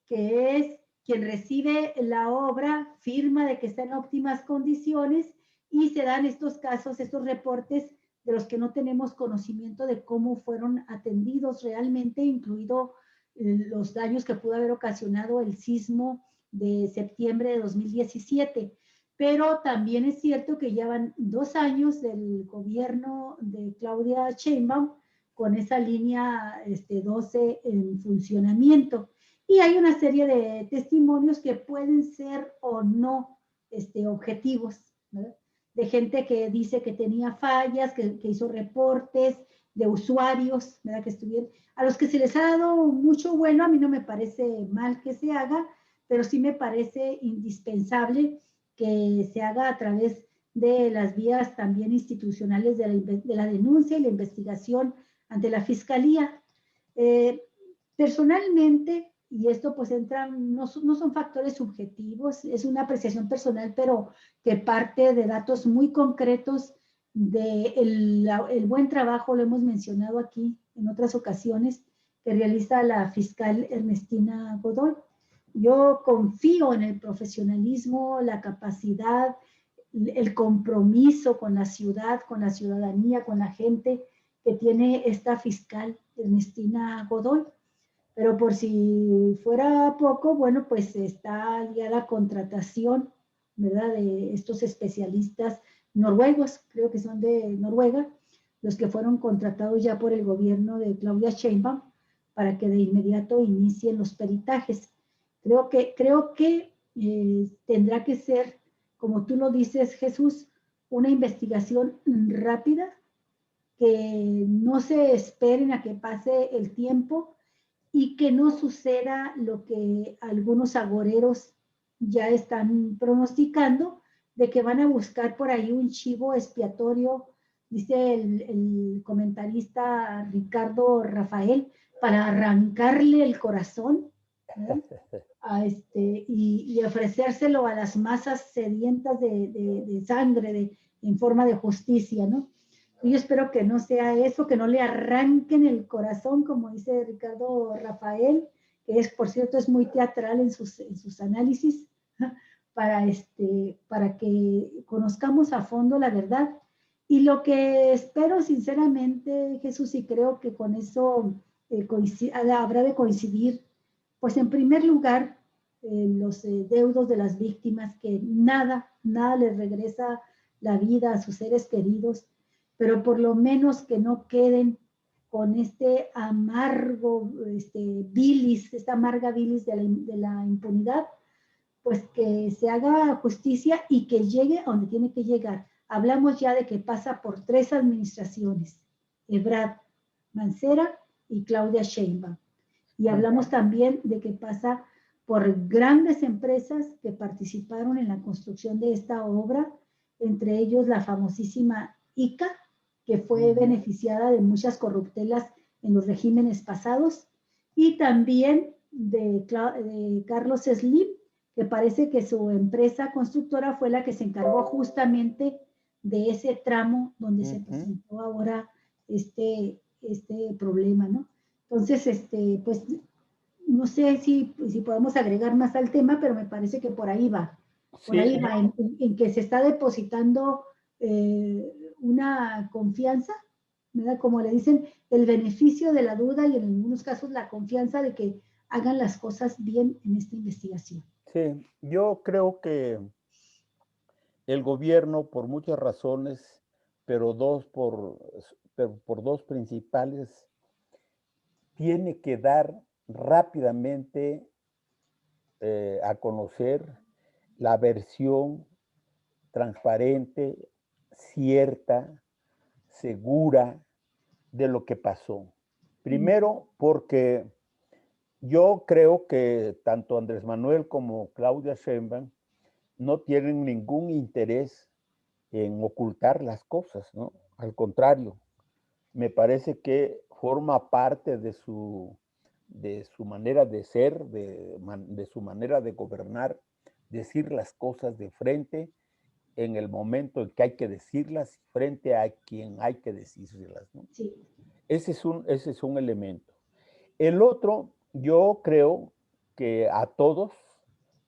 que es quien recibe la obra, firma de que está en óptimas condiciones, y se dan estos casos, estos reportes de los que no tenemos conocimiento de cómo fueron atendidos realmente, incluido los daños que pudo haber ocasionado el sismo de septiembre de 2017. Pero también es cierto que ya van 2 años del gobierno de Claudia Sheinbaum con esa línea 12 en funcionamiento. Y hay una serie de testimonios que pueden ser o no objetivos, ¿verdad? De gente que dice que tenía fallas, que hizo reportes, de usuarios, ¿verdad? Que estuvieron, a los que se les ha dado mucho bueno. A mí no me parece mal que se haga, pero sí me parece indispensable que se haga a través de las vías también institucionales de la denuncia y la investigación ante la Fiscalía. Personalmente, y esto pues entra, no son factores subjetivos, es una apreciación personal, pero que parte de datos muy concretos del el buen trabajo, lo hemos mencionado aquí en otras ocasiones, que realiza la fiscal Ernestina Godoy. Yo confío en el profesionalismo, la capacidad, el compromiso con la ciudad, con la ciudadanía, con la gente que tiene esta fiscal Ernestina Godoy. Pero por si fuera poco, bueno, pues está ya la contratación, ¿verdad?, de estos especialistas noruegos, creo que son de Noruega, los que fueron contratados ya por el gobierno de Claudia Sheinbaum para que de inmediato inicien los peritajes. Creo que tendrá que ser, como tú lo dices, Jesús, una investigación rápida, que no se esperen a que pase el tiempo y que no suceda lo que algunos agoreros ya están pronosticando, de que van a buscar por ahí un chivo expiatorio, dice el comentarista Ricardo Rafael, para arrancarle el corazón, ¿no?, y ofrecérselo a las masas sedientas de sangre, en forma de justicia, ¿no? Y yo espero que no sea eso, que no le arranquen el corazón, como dice Ricardo Rafael, que es, por cierto, es muy teatral en sus análisis, para que conozcamos a fondo la verdad. Y lo que espero sinceramente, Jesús, y creo que con eso habrá de coincidir, pues en primer lugar, los deudos de las víctimas, que nada les regresa la vida a sus seres queridos, pero por lo menos que no queden con este amargo bilis, esta amarga bilis de la impunidad, pues que se haga justicia y que llegue a donde tiene que llegar. Hablamos ya de que pasa por 3 administraciones, Ebrard, Mancera y Claudia Sheinbaum. Y hablamos también de que pasa por grandes empresas que participaron en la construcción de esta obra, entre ellos la famosísima ICA, que fue beneficiada de muchas corruptelas en los regímenes pasados, y también de Carlos Slim, que parece que su empresa constructora fue la que se encargó justamente de ese tramo donde se presentó ahora este problema, ¿no? Entonces, pues, no sé si podemos agregar más al tema, pero me parece que por ahí va. Por ahí va, en que se está depositando una confianza, ¿verdad? Como le dicen, el beneficio de la duda y en algunos casos la confianza de que hagan las cosas bien en esta investigación.
Sí, yo creo que el gobierno, por muchas razones, pero por dos principales, tiene que dar rápidamente a conocer la versión transparente, cierta, segura de lo que pasó. Primero, porque yo creo que tanto Andrés Manuel como Claudia Sheinbaum no tienen ningún interés en ocultar las cosas, ¿no? Al contrario, me parece que forma parte de su manera de ser, de su manera de gobernar, decir las cosas de frente en el momento en que hay que decirlas, frente a quien hay que decírselas, ¿no?
Sí.
Ese es un elemento. El otro, yo creo que a todos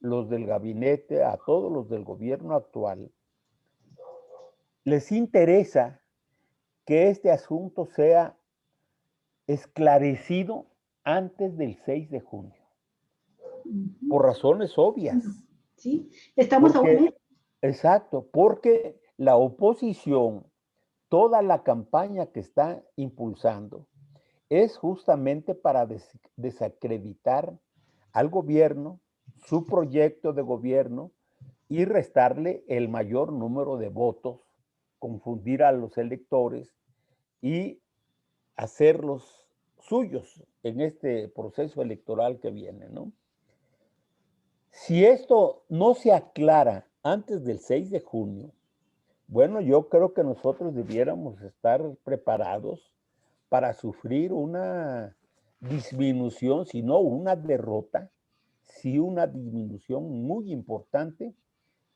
los del gabinete, a todos los del gobierno actual, les interesa que este asunto sea esclarecido antes del 6 de junio, por razones obvias.
Sí, estamos a un mes.
Exacto, porque la oposición, toda la campaña que está impulsando, es justamente para desacreditar al gobierno, su proyecto de gobierno, y restarle el mayor número de votos, confundir a los electores y hacerlos suyos en este proceso electoral que viene, ¿no? Si esto no se aclara antes del 6 de junio, bueno, yo creo que nosotros debiéramos estar preparados para sufrir una disminución, si no una derrota, sí una disminución muy importante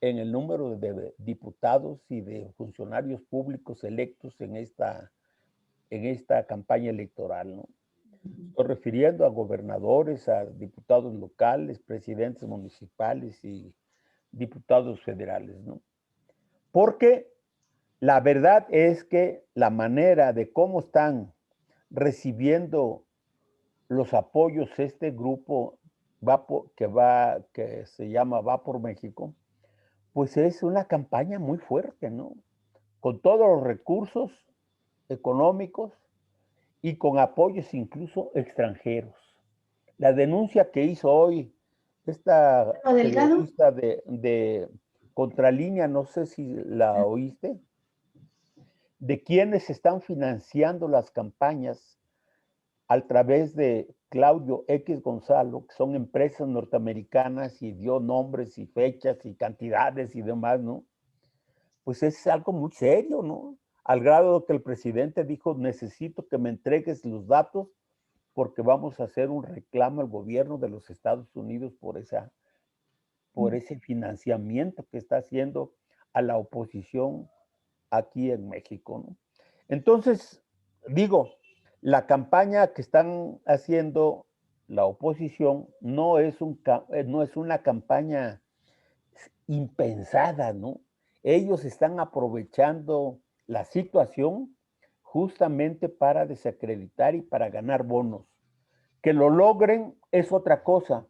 en el número de diputados y de funcionarios públicos electos en esta campaña electoral, ¿no? Estoy refiriendo a gobernadores, a diputados locales, presidentes municipales y diputados federales, ¿no? Porque la verdad es que la manera de cómo están recibiendo los apoyos este grupo que se llama Va por México, pues es una campaña muy fuerte, ¿no? Con todos los recursos económicos y con apoyos incluso extranjeros. La denuncia que hizo hoy esta periodista de Contralínea, no sé si la oíste, de quienes están financiando las campañas a través de Claudio X Gonzalo, que son empresas norteamericanas, y dio nombres y fechas y cantidades y demás, ¿no? Pues es algo muy serio, ¿no? Al grado que el presidente dijo, necesito que me entregues los datos porque vamos a hacer un reclamo al gobierno de los Estados Unidos por ese financiamiento que está haciendo a la oposición aquí en México, ¿no? Entonces, digo, la campaña que están haciendo la oposición no es una campaña impensada, ¿no? Ellos están aprovechando la situación justamente para desacreditar y para ganar bonos. Que lo logren es otra cosa,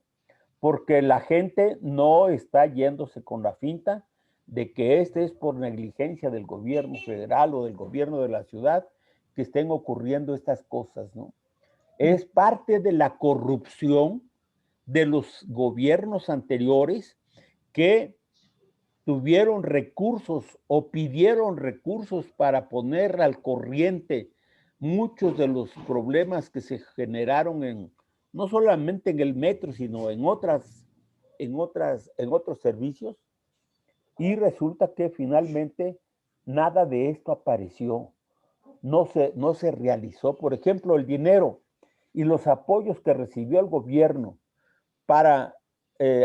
porque la gente no está yéndose con la finta de que este es por negligencia del gobierno federal o del gobierno de la ciudad que estén ocurriendo estas cosas, ¿no? Es parte de la corrupción de los gobiernos anteriores que tuvieron recursos o pidieron recursos para poner al corriente muchos de los problemas que se generaron no solamente en el metro, sino en otros servicios, y resulta que finalmente nada de esto apareció. no se realizó. Por ejemplo, el dinero y los apoyos que recibió el gobierno para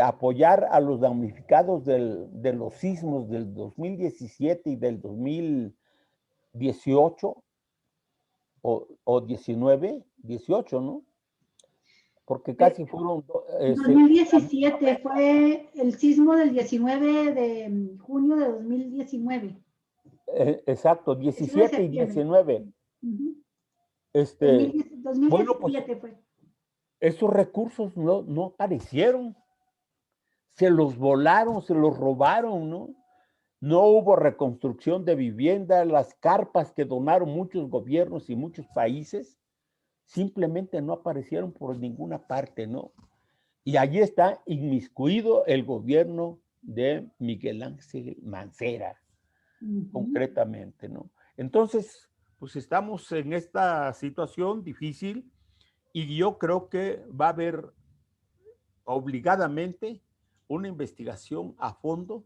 apoyar a los damnificados de los sismos del 2017 y del 2018 o 19, 18, ¿no? Porque casi fueron...
2017 fue el sismo del 19 de junio de 2019.
Exacto, 17 y 19.
Uh-huh. 2017
bueno, pues,
fue.
Esos recursos no aparecieron. Se los volaron, se los robaron, ¿no? No hubo reconstrucción de vivienda, las carpas que donaron muchos gobiernos y muchos países simplemente no aparecieron por ninguna parte, ¿no? Y allí está inmiscuido el gobierno de Miguel Ángel Mancera, concretamente, ¿no? Entonces, pues estamos en esta situación difícil y yo creo que va a haber obligadamente una investigación a fondo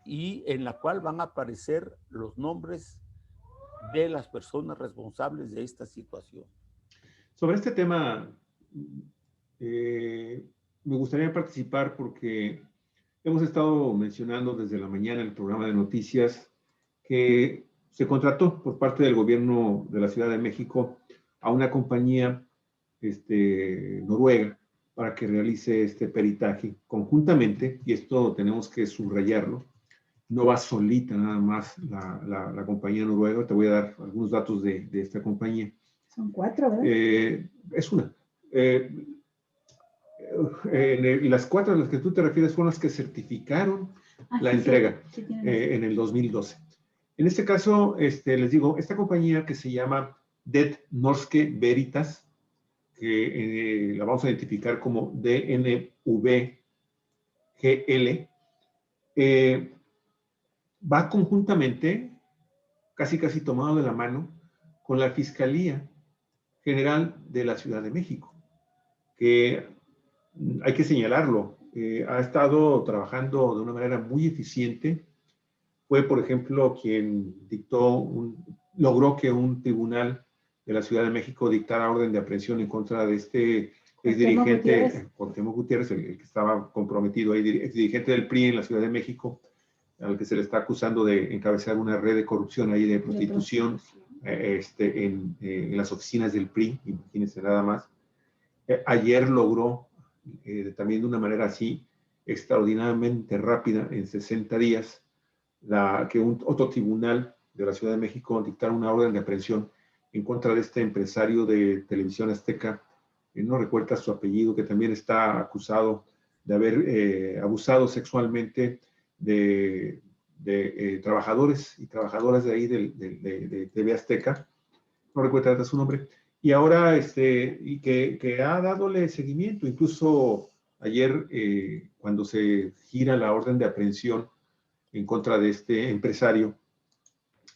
y en la cual van a aparecer los nombres de las personas responsables de esta situación.
Sobre este tema, me gustaría participar porque hemos estado mencionando desde la mañana en el programa de noticias que se contrató por parte del gobierno de la Ciudad de México a una compañía noruega para que realice este peritaje conjuntamente, y esto tenemos que subrayarlo. No va solita nada más la compañía noruega. Te voy a dar algunos datos de esta compañía.
Son 4, ¿verdad?
Es una. Las 4 a las que tú te refieres fueron las que certificaron la entrega en el 2012. En este caso, les digo, esta compañía que se llama Det Norske Veritas, que la vamos a identificar como DNVGL, va conjuntamente, casi tomado de la mano, con la Fiscalía General de la Ciudad de México, que hay que señalarlo, ha estado trabajando de una manera muy eficiente. Fue, por ejemplo, quien logró que un tribunal de la Ciudad de México dictara orden de aprehensión en contra de este exdirigente, Cuauhtémoc Gutiérrez, el que estaba comprometido ahí, exdirigente del PRI en la Ciudad de México, al que se le está acusando de encabezar una red de corrupción ahí, de prostitución, en las oficinas del PRI, imagínense nada más. Ayer logró, también de una manera así, extraordinariamente rápida, en 60 días, que otro tribunal de la Ciudad de México dictara una orden de aprehensión en contra de este empresario de Televisión Azteca, no recuerda su apellido, que también está acusado de haber abusado sexualmente de trabajadores y trabajadoras de ahí de TV Azteca, no recuerdo su nombre, y ahora y que ha dadole seguimiento. Incluso ayer, cuando se gira la orden de aprehensión en contra de este empresario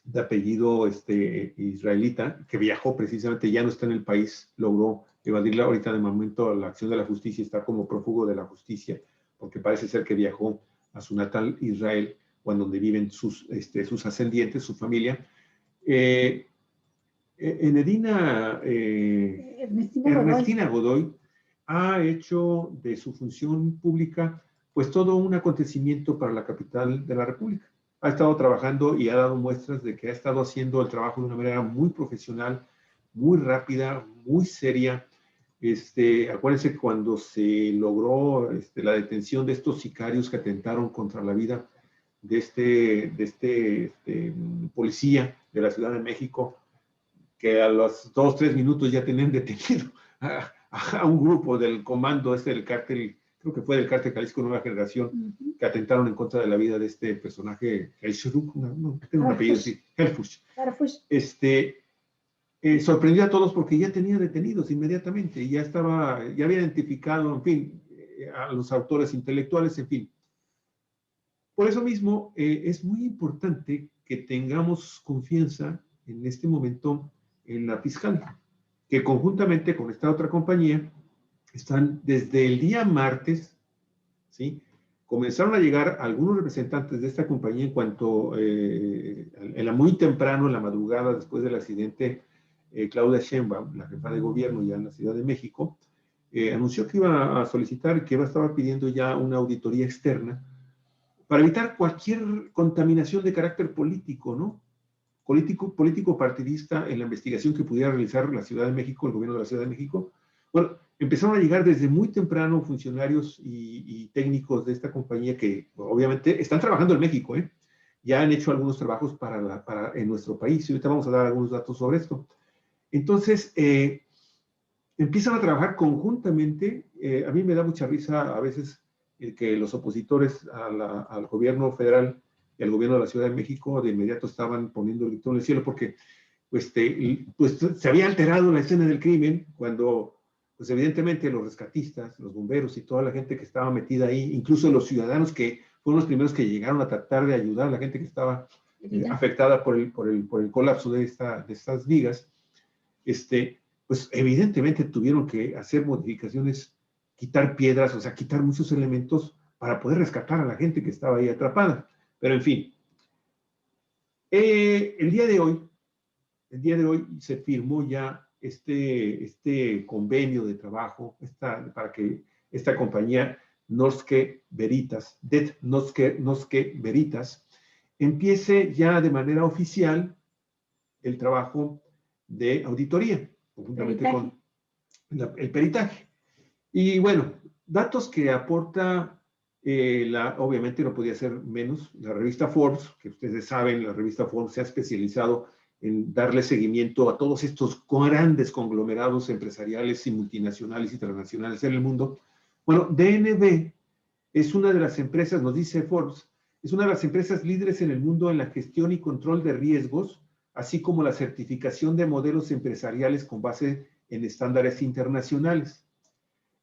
de apellido israelita, que viajó precisamente, ya no está en el país, logró evadirla. Ahorita de momento la acción de la justicia está como prófugo de la justicia, porque parece ser que viajó a su natal Israel, donde viven sus ascendientes, su familia. Ernestina Godoy ha hecho de su función pública pues todo un acontecimiento para la capital de la República. Ha estado trabajando y ha dado muestras de que ha estado haciendo el trabajo de una manera muy profesional, muy rápida, muy seria. Acuérdense que cuando se logró la detención de estos sicarios que atentaron contra la vida de este policía de la Ciudad de México, que a los 2 o 3 minutos ya tenían detenido a un grupo del comando del cártel, creo que fue del cártel Jalisco Nueva Generación, que atentaron en contra de la vida de este personaje, Helfrich, no tengo un apellido así, Helfrich. Sorprendió a todos porque ya tenía detenidos inmediatamente y ya había identificado, en fin, a los autores intelectuales, en fin. Por eso mismo, es muy importante que tengamos confianza en este momento en la fiscal, que conjuntamente con esta otra compañía están desde el día martes, ¿sí?, comenzaron a llegar algunos representantes de esta compañía en cuanto, muy temprano, en la madrugada, después del accidente, Claudia Sheinbaum, la jefa de gobierno ya en la Ciudad de México, anunció que iba a solicitar, que estaba pidiendo ya una auditoría externa para evitar cualquier contaminación de carácter político, ¿no? Político partidista en la investigación que pudiera realizar la Ciudad de México, el gobierno de la Ciudad de México. Bueno, empezaron a llegar desde muy temprano funcionarios y técnicos de esta compañía que obviamente están trabajando en México, ¿eh? Ya han hecho algunos trabajos en nuestro país, y ahorita vamos a dar algunos datos sobre esto. Entonces, empiezan a trabajar conjuntamente. A mí me da mucha risa a veces que los opositores al gobierno federal y al gobierno de la Ciudad de México de inmediato estaban poniendo el grito en el cielo porque pues se había alterado la escena del crimen cuando, pues evidentemente los rescatistas, los bomberos y toda la gente que estaba metida ahí, incluso los ciudadanos que fueron los primeros que llegaron a tratar de ayudar a la gente que estaba afectada por el colapso de estas vigas, pues evidentemente tuvieron que hacer modificaciones, quitar piedras, o sea, quitar muchos elementos para poder rescatar a la gente que estaba ahí atrapada. Pero en fin, el día de hoy se firmó ya este convenio de trabajo para que esta compañía Norske Veritas, Det Norske Veritas, empiece ya de manera oficial el trabajo de auditoría, conjuntamente con el peritaje. Y bueno, datos que aporta, obviamente no podía ser menos, la revista Forbes, que ustedes saben, la revista Forbes se ha especializado en darle seguimiento a todos estos grandes conglomerados empresariales y multinacionales y transnacionales en el mundo. Bueno, DNB es una de las empresas, nos dice Forbes, es una de las empresas líderes en el mundo en la gestión y control de riesgos, así como la certificación de modelos empresariales con base en estándares internacionales.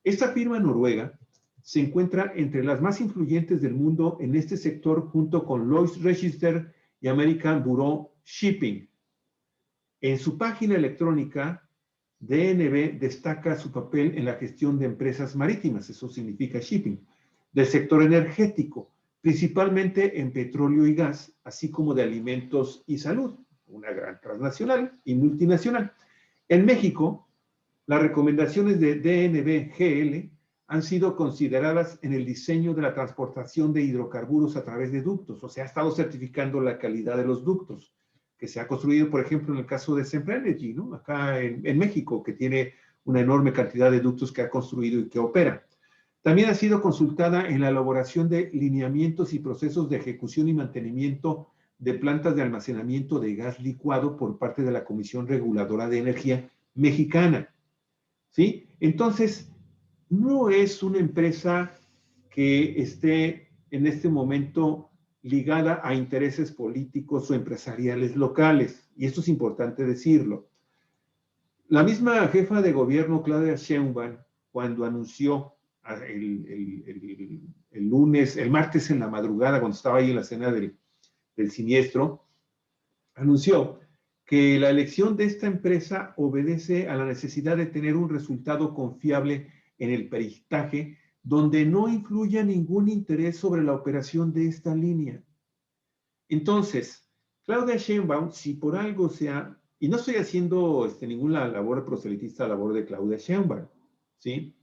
Esta firma noruega se encuentra entre las más influyentes del mundo en este sector junto con Lloyd's Register y American Bureau Shipping. En su página electrónica, DNB destaca su papel en la gestión de empresas marítimas, eso significa shipping, del sector energético, principalmente en petróleo y gas, así como de alimentos y salud, una gran transnacional y multinacional. En México, las recomendaciones de DNB-GL han sido consideradas en el diseño de la transportación de hidrocarburos a través de ductos, o sea, ha estado certificando la calidad de los ductos, que se ha construido, por ejemplo, en el caso de Sempra Energy, ¿no? Acá en México, que tiene una enorme cantidad de ductos que ha construido y que opera. También ha sido consultada en la elaboración de lineamientos y procesos de ejecución y mantenimiento de plantas de almacenamiento de gas licuado por parte de la Comisión Reguladora de Energía Mexicana. ¿Sí? Entonces, no es una empresa que esté en este momento ligada a intereses políticos o empresariales locales, y esto es importante decirlo. La misma jefa de gobierno, Claudia Sheinbaum, cuando anunció el martes en la madrugada, cuando estaba ahí en la escena del siniestro, anunció que la elección de esta empresa obedece a la necesidad de tener un resultado confiable en el peritaje donde no influya ningún interés sobre la operación de esta línea. Entonces, Claudia Sheinbaum, si por algo sea, y no estoy haciendo ninguna labor proselitista a la labor de Claudia Sheinbaum, ¿sí?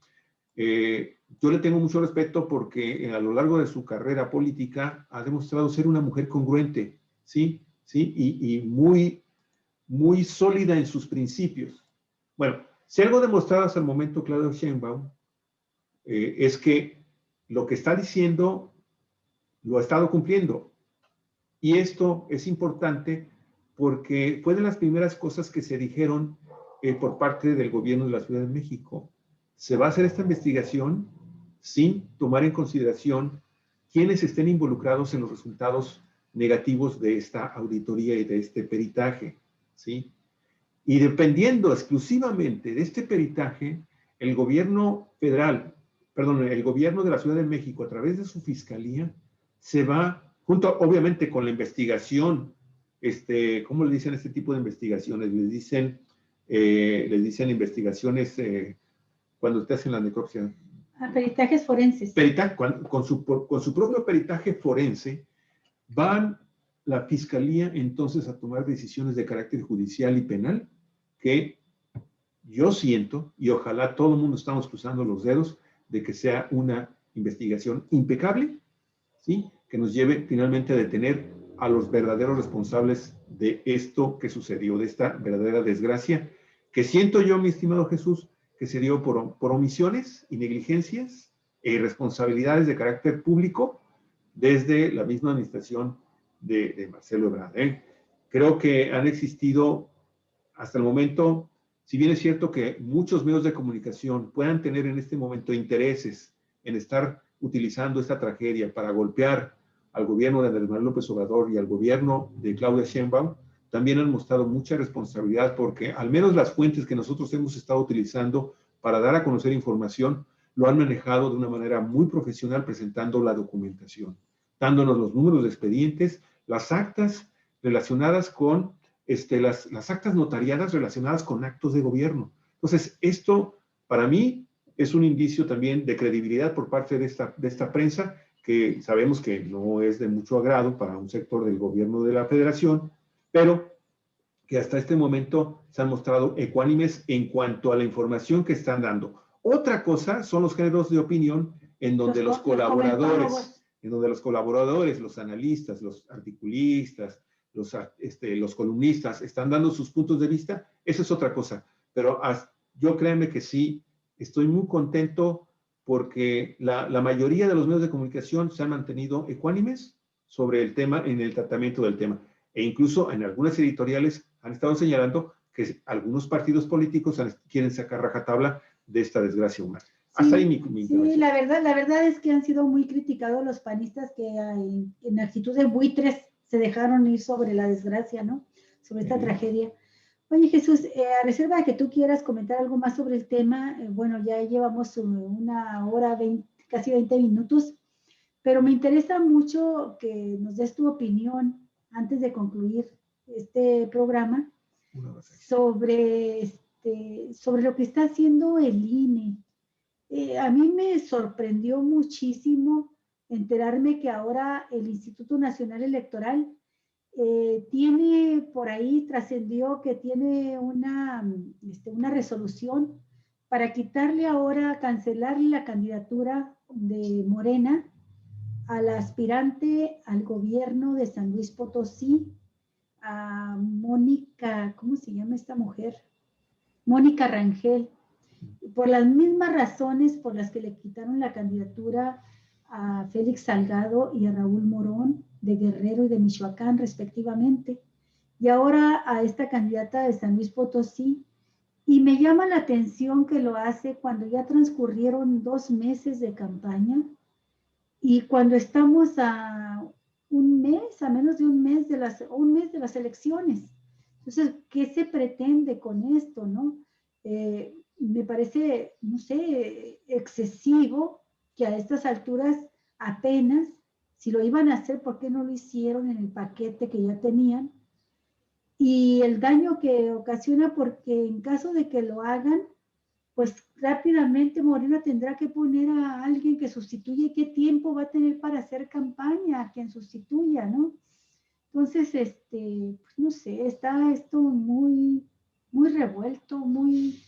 Yo le tengo mucho respeto porque a lo largo de su carrera política ha demostrado ser una mujer congruente, ¿sí? ¿Sí? Y muy, muy sólida en sus principios. Bueno, si algo demostrado hasta el momento Claudia Sheinbaum es que lo que está diciendo lo ha estado cumpliendo. Y esto es importante porque fue de las primeras cosas que se dijeron por parte del gobierno de la Ciudad de México. Se va a hacer esta investigación sin tomar en consideración quienes estén involucrados en los resultados negativos de esta auditoría y de este peritaje, ¿sí? Y dependiendo exclusivamente de este peritaje, el gobierno federal, el gobierno de la Ciudad de México, a través de su fiscalía, se va, junto obviamente con la investigación, ¿cómo le dicen este tipo de investigaciones? Les dicen investigaciones cuando te hacen la necropsia.
Peritajes forenses.
Con su propio peritaje forense, van la fiscalía entonces a tomar decisiones de carácter judicial y penal que yo siento, y ojalá todo el mundo estamos cruzando los dedos, de que sea una investigación impecable, ¿sí? Que nos lleve finalmente a detener a los verdaderos responsables de esto que sucedió, de esta verdadera desgracia, que siento yo, mi estimado Jesús, que se dio por omisiones y negligencias e irresponsabilidades de carácter público desde la misma administración de Marcelo Ebrard. Creo que han existido hasta el momento, si bien es cierto que muchos medios de comunicación puedan tener en este momento intereses en estar utilizando esta tragedia para golpear al gobierno de Andrés Manuel López Obrador y al gobierno de Claudia Sheinbaum, también han mostrado mucha responsabilidad porque al menos las fuentes que nosotros hemos estado utilizando para dar a conocer información lo han manejado de una manera muy profesional presentando la documentación, dándonos los números de expedientes, las actas relacionadas con las actas notariadas relacionadas con actos de gobierno. Entonces, esto para mí es un indicio también de credibilidad por parte de esta prensa, que sabemos que no es de mucho agrado para un sector del gobierno de la federación, pero que hasta este momento se han mostrado ecuánimes en cuanto a la información que están dando. Otra cosa son los géneros de opinión en donde los colaboradores, los analistas, los articulistas, los columnistas están dando sus puntos de vista. Esa es otra cosa. Pero yo créanme que sí, estoy muy contento porque la mayoría de los medios de comunicación se han mantenido ecuánimes sobre el tema, en el tratamiento del tema. E incluso en algunas editoriales han estado señalando que algunos partidos políticos quieren sacar rajatabla de esta desgracia humana. Sí, hasta ahí mi intervención.
Sí, la verdad es que han sido muy criticados los panistas que en actitud de buitres se dejaron ir sobre la desgracia, ¿no? Sobre esta tragedia. Oye, Jesús, a reserva de que tú quieras comentar algo más sobre el tema, bueno, ya llevamos una hora, casi 20 minutos, pero me interesa mucho que nos des tu opinión antes de concluir este programa sobre lo que está haciendo el INE. A mí me sorprendió muchísimo enterarme que ahora el Instituto Nacional Electoral tiene por ahí, trascendió que tiene una resolución para quitarle ahora, cancelarle la candidatura de Morena al aspirante al gobierno de San Luis Potosí, a Mónica, ¿cómo se llama esta mujer? Mónica Rangel, por las mismas razones por las que le quitaron la candidatura a Félix Salgado y a Raúl Morón de Guerrero y de Michoacán respectivamente, y ahora a esta candidata de San Luis Potosí. Y me llama la atención que lo hace cuando ya transcurrieron 2 meses de campaña y cuando estamos a menos de un mes de las elecciones. Entonces, ¿qué se pretende con esto, no? Me parece, no sé, excesivo que a estas alturas apenas, si lo iban a hacer, ¿por qué no lo hicieron en el paquete que ya tenían? Y el daño que ocasiona, porque en caso de que lo hagan, pues rápidamente Morena tendrá que poner a alguien que sustituya, y qué tiempo va a tener para hacer campaña a quien sustituya, ¿no? Entonces, pues no sé, está esto muy, muy revuelto, muy,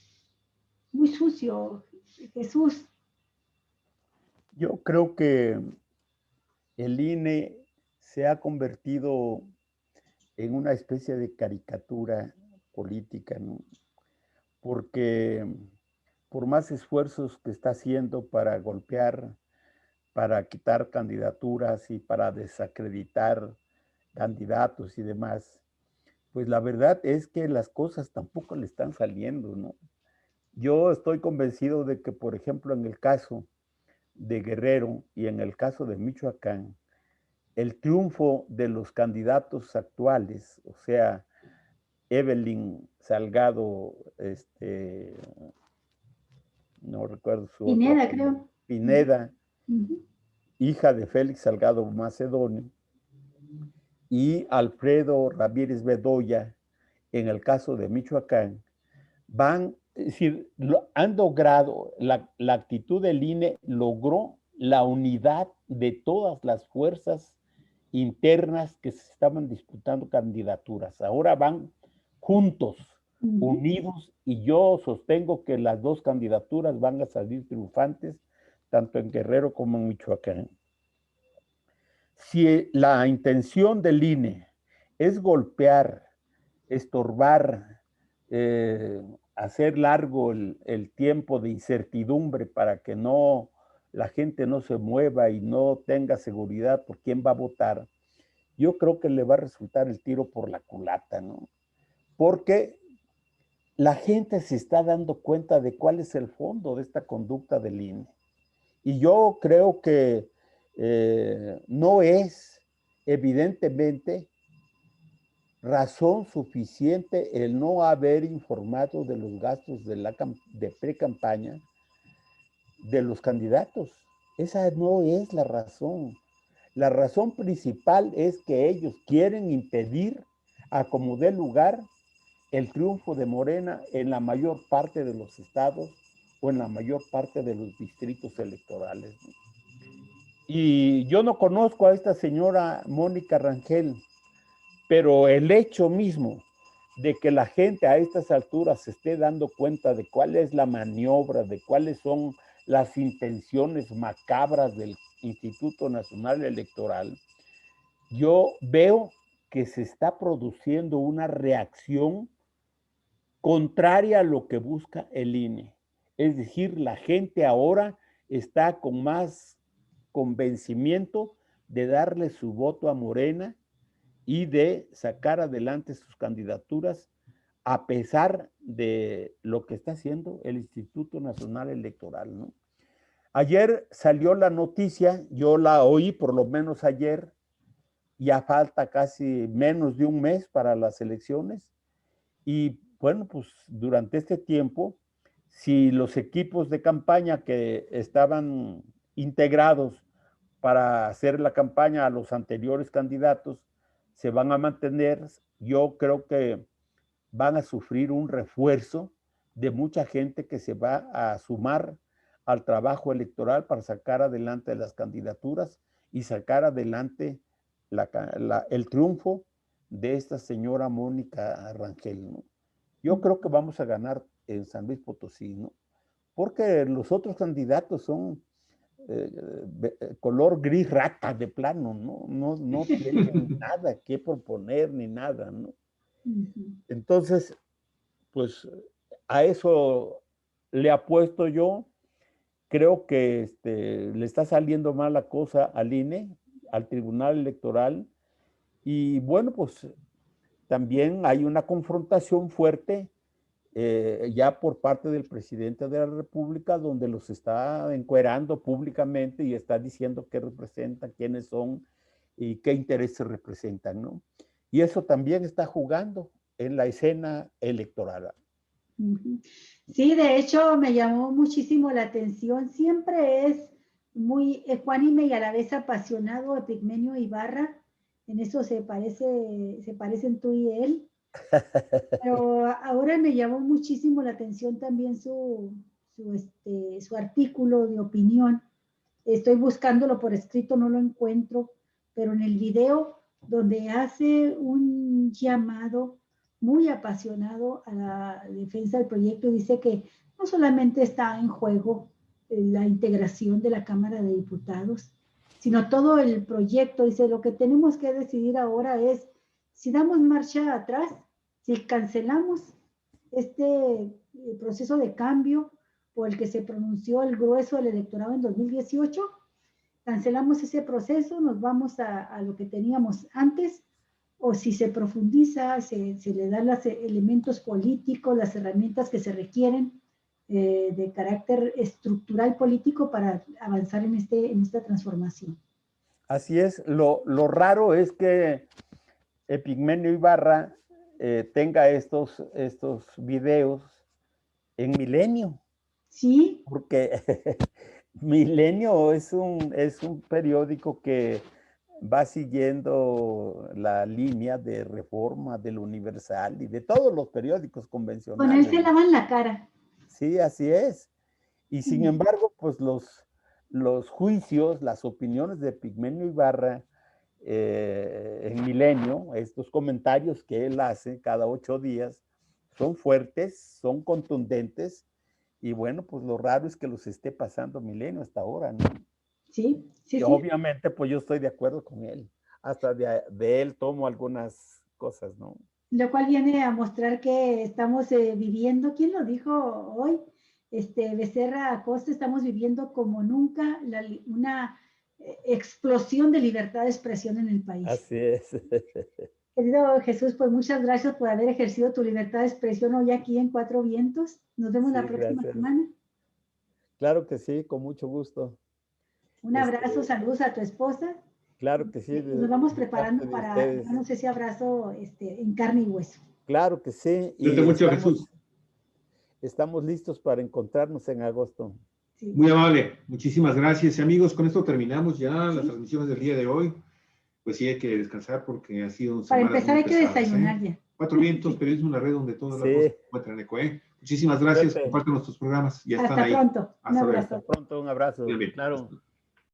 muy sucio, Jesús.
Yo creo que el INE se ha convertido en una especie de caricatura política, ¿no? Porque por más esfuerzos que está haciendo para golpear, para quitar candidaturas y para desacreditar candidatos y demás, pues la verdad es que las cosas tampoco le están saliendo, ¿no? Yo estoy convencido de que, por ejemplo, en el caso de Guerrero y en el caso de Michoacán, el triunfo de los candidatos actuales, o sea, Evelyn Salgado, no recuerdo su
Pineda,
otro,
creo.
Pineda, hija de Félix Salgado Macedonio, y Alfredo Ramírez Bedoya, en el caso de Michoacán, van es decir, han logrado, la actitud del INE logró la unidad de todas las fuerzas internas que se estaban disputando candidaturas. Ahora van juntos, unidos, y yo sostengo que las dos candidaturas van a salir triunfantes, tanto en Guerrero como en Michoacán. Si la intención del INE es golpear, estorbar, hacer largo el tiempo de incertidumbre para que la gente no se mueva y no tenga seguridad por quién va a votar, yo creo que le va a resultar el tiro por la culata, ¿no? Porque la gente se está dando cuenta de cuál es el fondo de esta conducta del INE. Y yo creo que no es evidentemente razón suficiente el no haber informado de los gastos de pre-campaña de los candidatos. Esa no es la razón. La razón principal es que ellos quieren impedir a como dé lugar el triunfo de Morena en la mayor parte de los estados o en la mayor parte de los distritos electorales. Y yo no conozco a esta señora Mónica Rangel, pero el hecho mismo de que la gente a estas alturas se esté dando cuenta de cuál es la maniobra, de cuáles son las intenciones macabras del Instituto Nacional Electoral, yo veo que se está produciendo una reacción contraria a lo que busca el INE. Es decir, la gente ahora está con más convencimiento de darle su voto a Morena y de sacar adelante sus candidaturas a pesar de lo que está haciendo el Instituto Nacional Electoral, ¿no? Ayer salió la noticia, yo la oí por lo menos ayer, ya falta casi menos de un mes para las elecciones y bueno, pues durante este tiempo, si los equipos de campaña que estaban integrados para hacer la campaña a los anteriores candidatos se van a mantener, yo creo que van a sufrir un refuerzo de mucha gente que se va a sumar al trabajo electoral para sacar adelante las candidaturas y sacar adelante el triunfo de esta señora Mónica Rangel, ¿no? Yo creo que vamos a ganar en San Luis Potosí, ¿no? Porque los otros candidatos son color gris rata de plano, ¿no? No tienen nada que proponer ni nada, ¿no? Entonces, pues a eso le apuesto yo. Creo que le está saliendo mal la cosa al INE, al Tribunal Electoral, y bueno, pues también hay una confrontación fuerte ya por parte del presidente de la República, donde los está encuerando públicamente y está diciendo qué representan, quiénes son y qué intereses representan, ¿no? Y eso también está jugando en la escena electoral.
Sí, de hecho me llamó muchísimo la atención. Siempre es muy ecuánime y a la vez apasionado Epigmenio Ibarra. En eso se parecen tú y él. Pero ahora me llamó muchísimo la atención también su artículo de opinión. Estoy buscándolo por escrito, no lo encuentro, pero en el video donde hace un llamado muy apasionado a la defensa del proyecto, dice que no solamente está en juego la integración de la Cámara de Diputados, sino todo el proyecto. Dice, lo que tenemos que decidir ahora es si damos marcha atrás, si cancelamos este proceso de cambio por el que se pronunció el grueso del electorado en 2018, cancelamos ese proceso, nos vamos a lo que teníamos antes, o si se profundiza, se le dan los elementos políticos, las herramientas que se requieren de carácter estructural político para avanzar en esta transformación.
Así es, lo raro es que Epigmenio Ibarra tenga estos videos en Milenio.
Sí.
Porque Milenio es un periódico que va siguiendo la línea de Reforma, del Universal y de todos los periódicos convencionales.
Con él se lavan la cara.
Sí, así es. Y sin embargo, pues los juicios, las opiniones de Pigmenio Ibarra en Milenio, estos comentarios que él hace cada 8 días, son fuertes, son contundentes, y bueno, pues lo raro es que los esté pasando Milenio hasta ahora, ¿no?
Sí, sí,
Y
sí.
obviamente, pues yo estoy de acuerdo con él. Hasta de él tomo algunas cosas, ¿no?
Lo cual viene a mostrar que estamos viviendo, ¿quién lo dijo hoy? Becerra Acosta, estamos viviendo como nunca una explosión de libertad de expresión en el país.
Así es.
Querido Jesús, pues muchas gracias por haber ejercido tu libertad de expresión hoy aquí en Cuatro Vientos. Nos vemos la
Sí,
próxima
gracias.
semana.
Claro que sí, con mucho gusto.
Un abrazo, saludos a tu esposa.
Claro que sí.
Nos vamos
De parte
preparando
de
para
ustedes.
darnos ese abrazo en carne y hueso.
Claro que sí.
Cuídate
Y
mucho, Jesús.
estamos listos para encontrarnos en agosto.
Sí.
Muy amable. Muchísimas gracias. Y amigos, con esto terminamos ya
Sí.
las transmisiones del día de hoy. Pues sí, hay que descansar porque ha sido
Para
semanas
empezar
muy
hay que
pesadas,
desayunar ya.
Cuatro Vientos, periodismo en la red donde todas las
Sí.
voces se encuentran en ECOE. Muchísimas gracias.
Suerte.
Compartan nuestros programas. Ya están
Hasta
ahí.
pronto. Un
Hasta luego.
abrazo.
Hasta pronto, un abrazo.
Bien, bien.
Claro.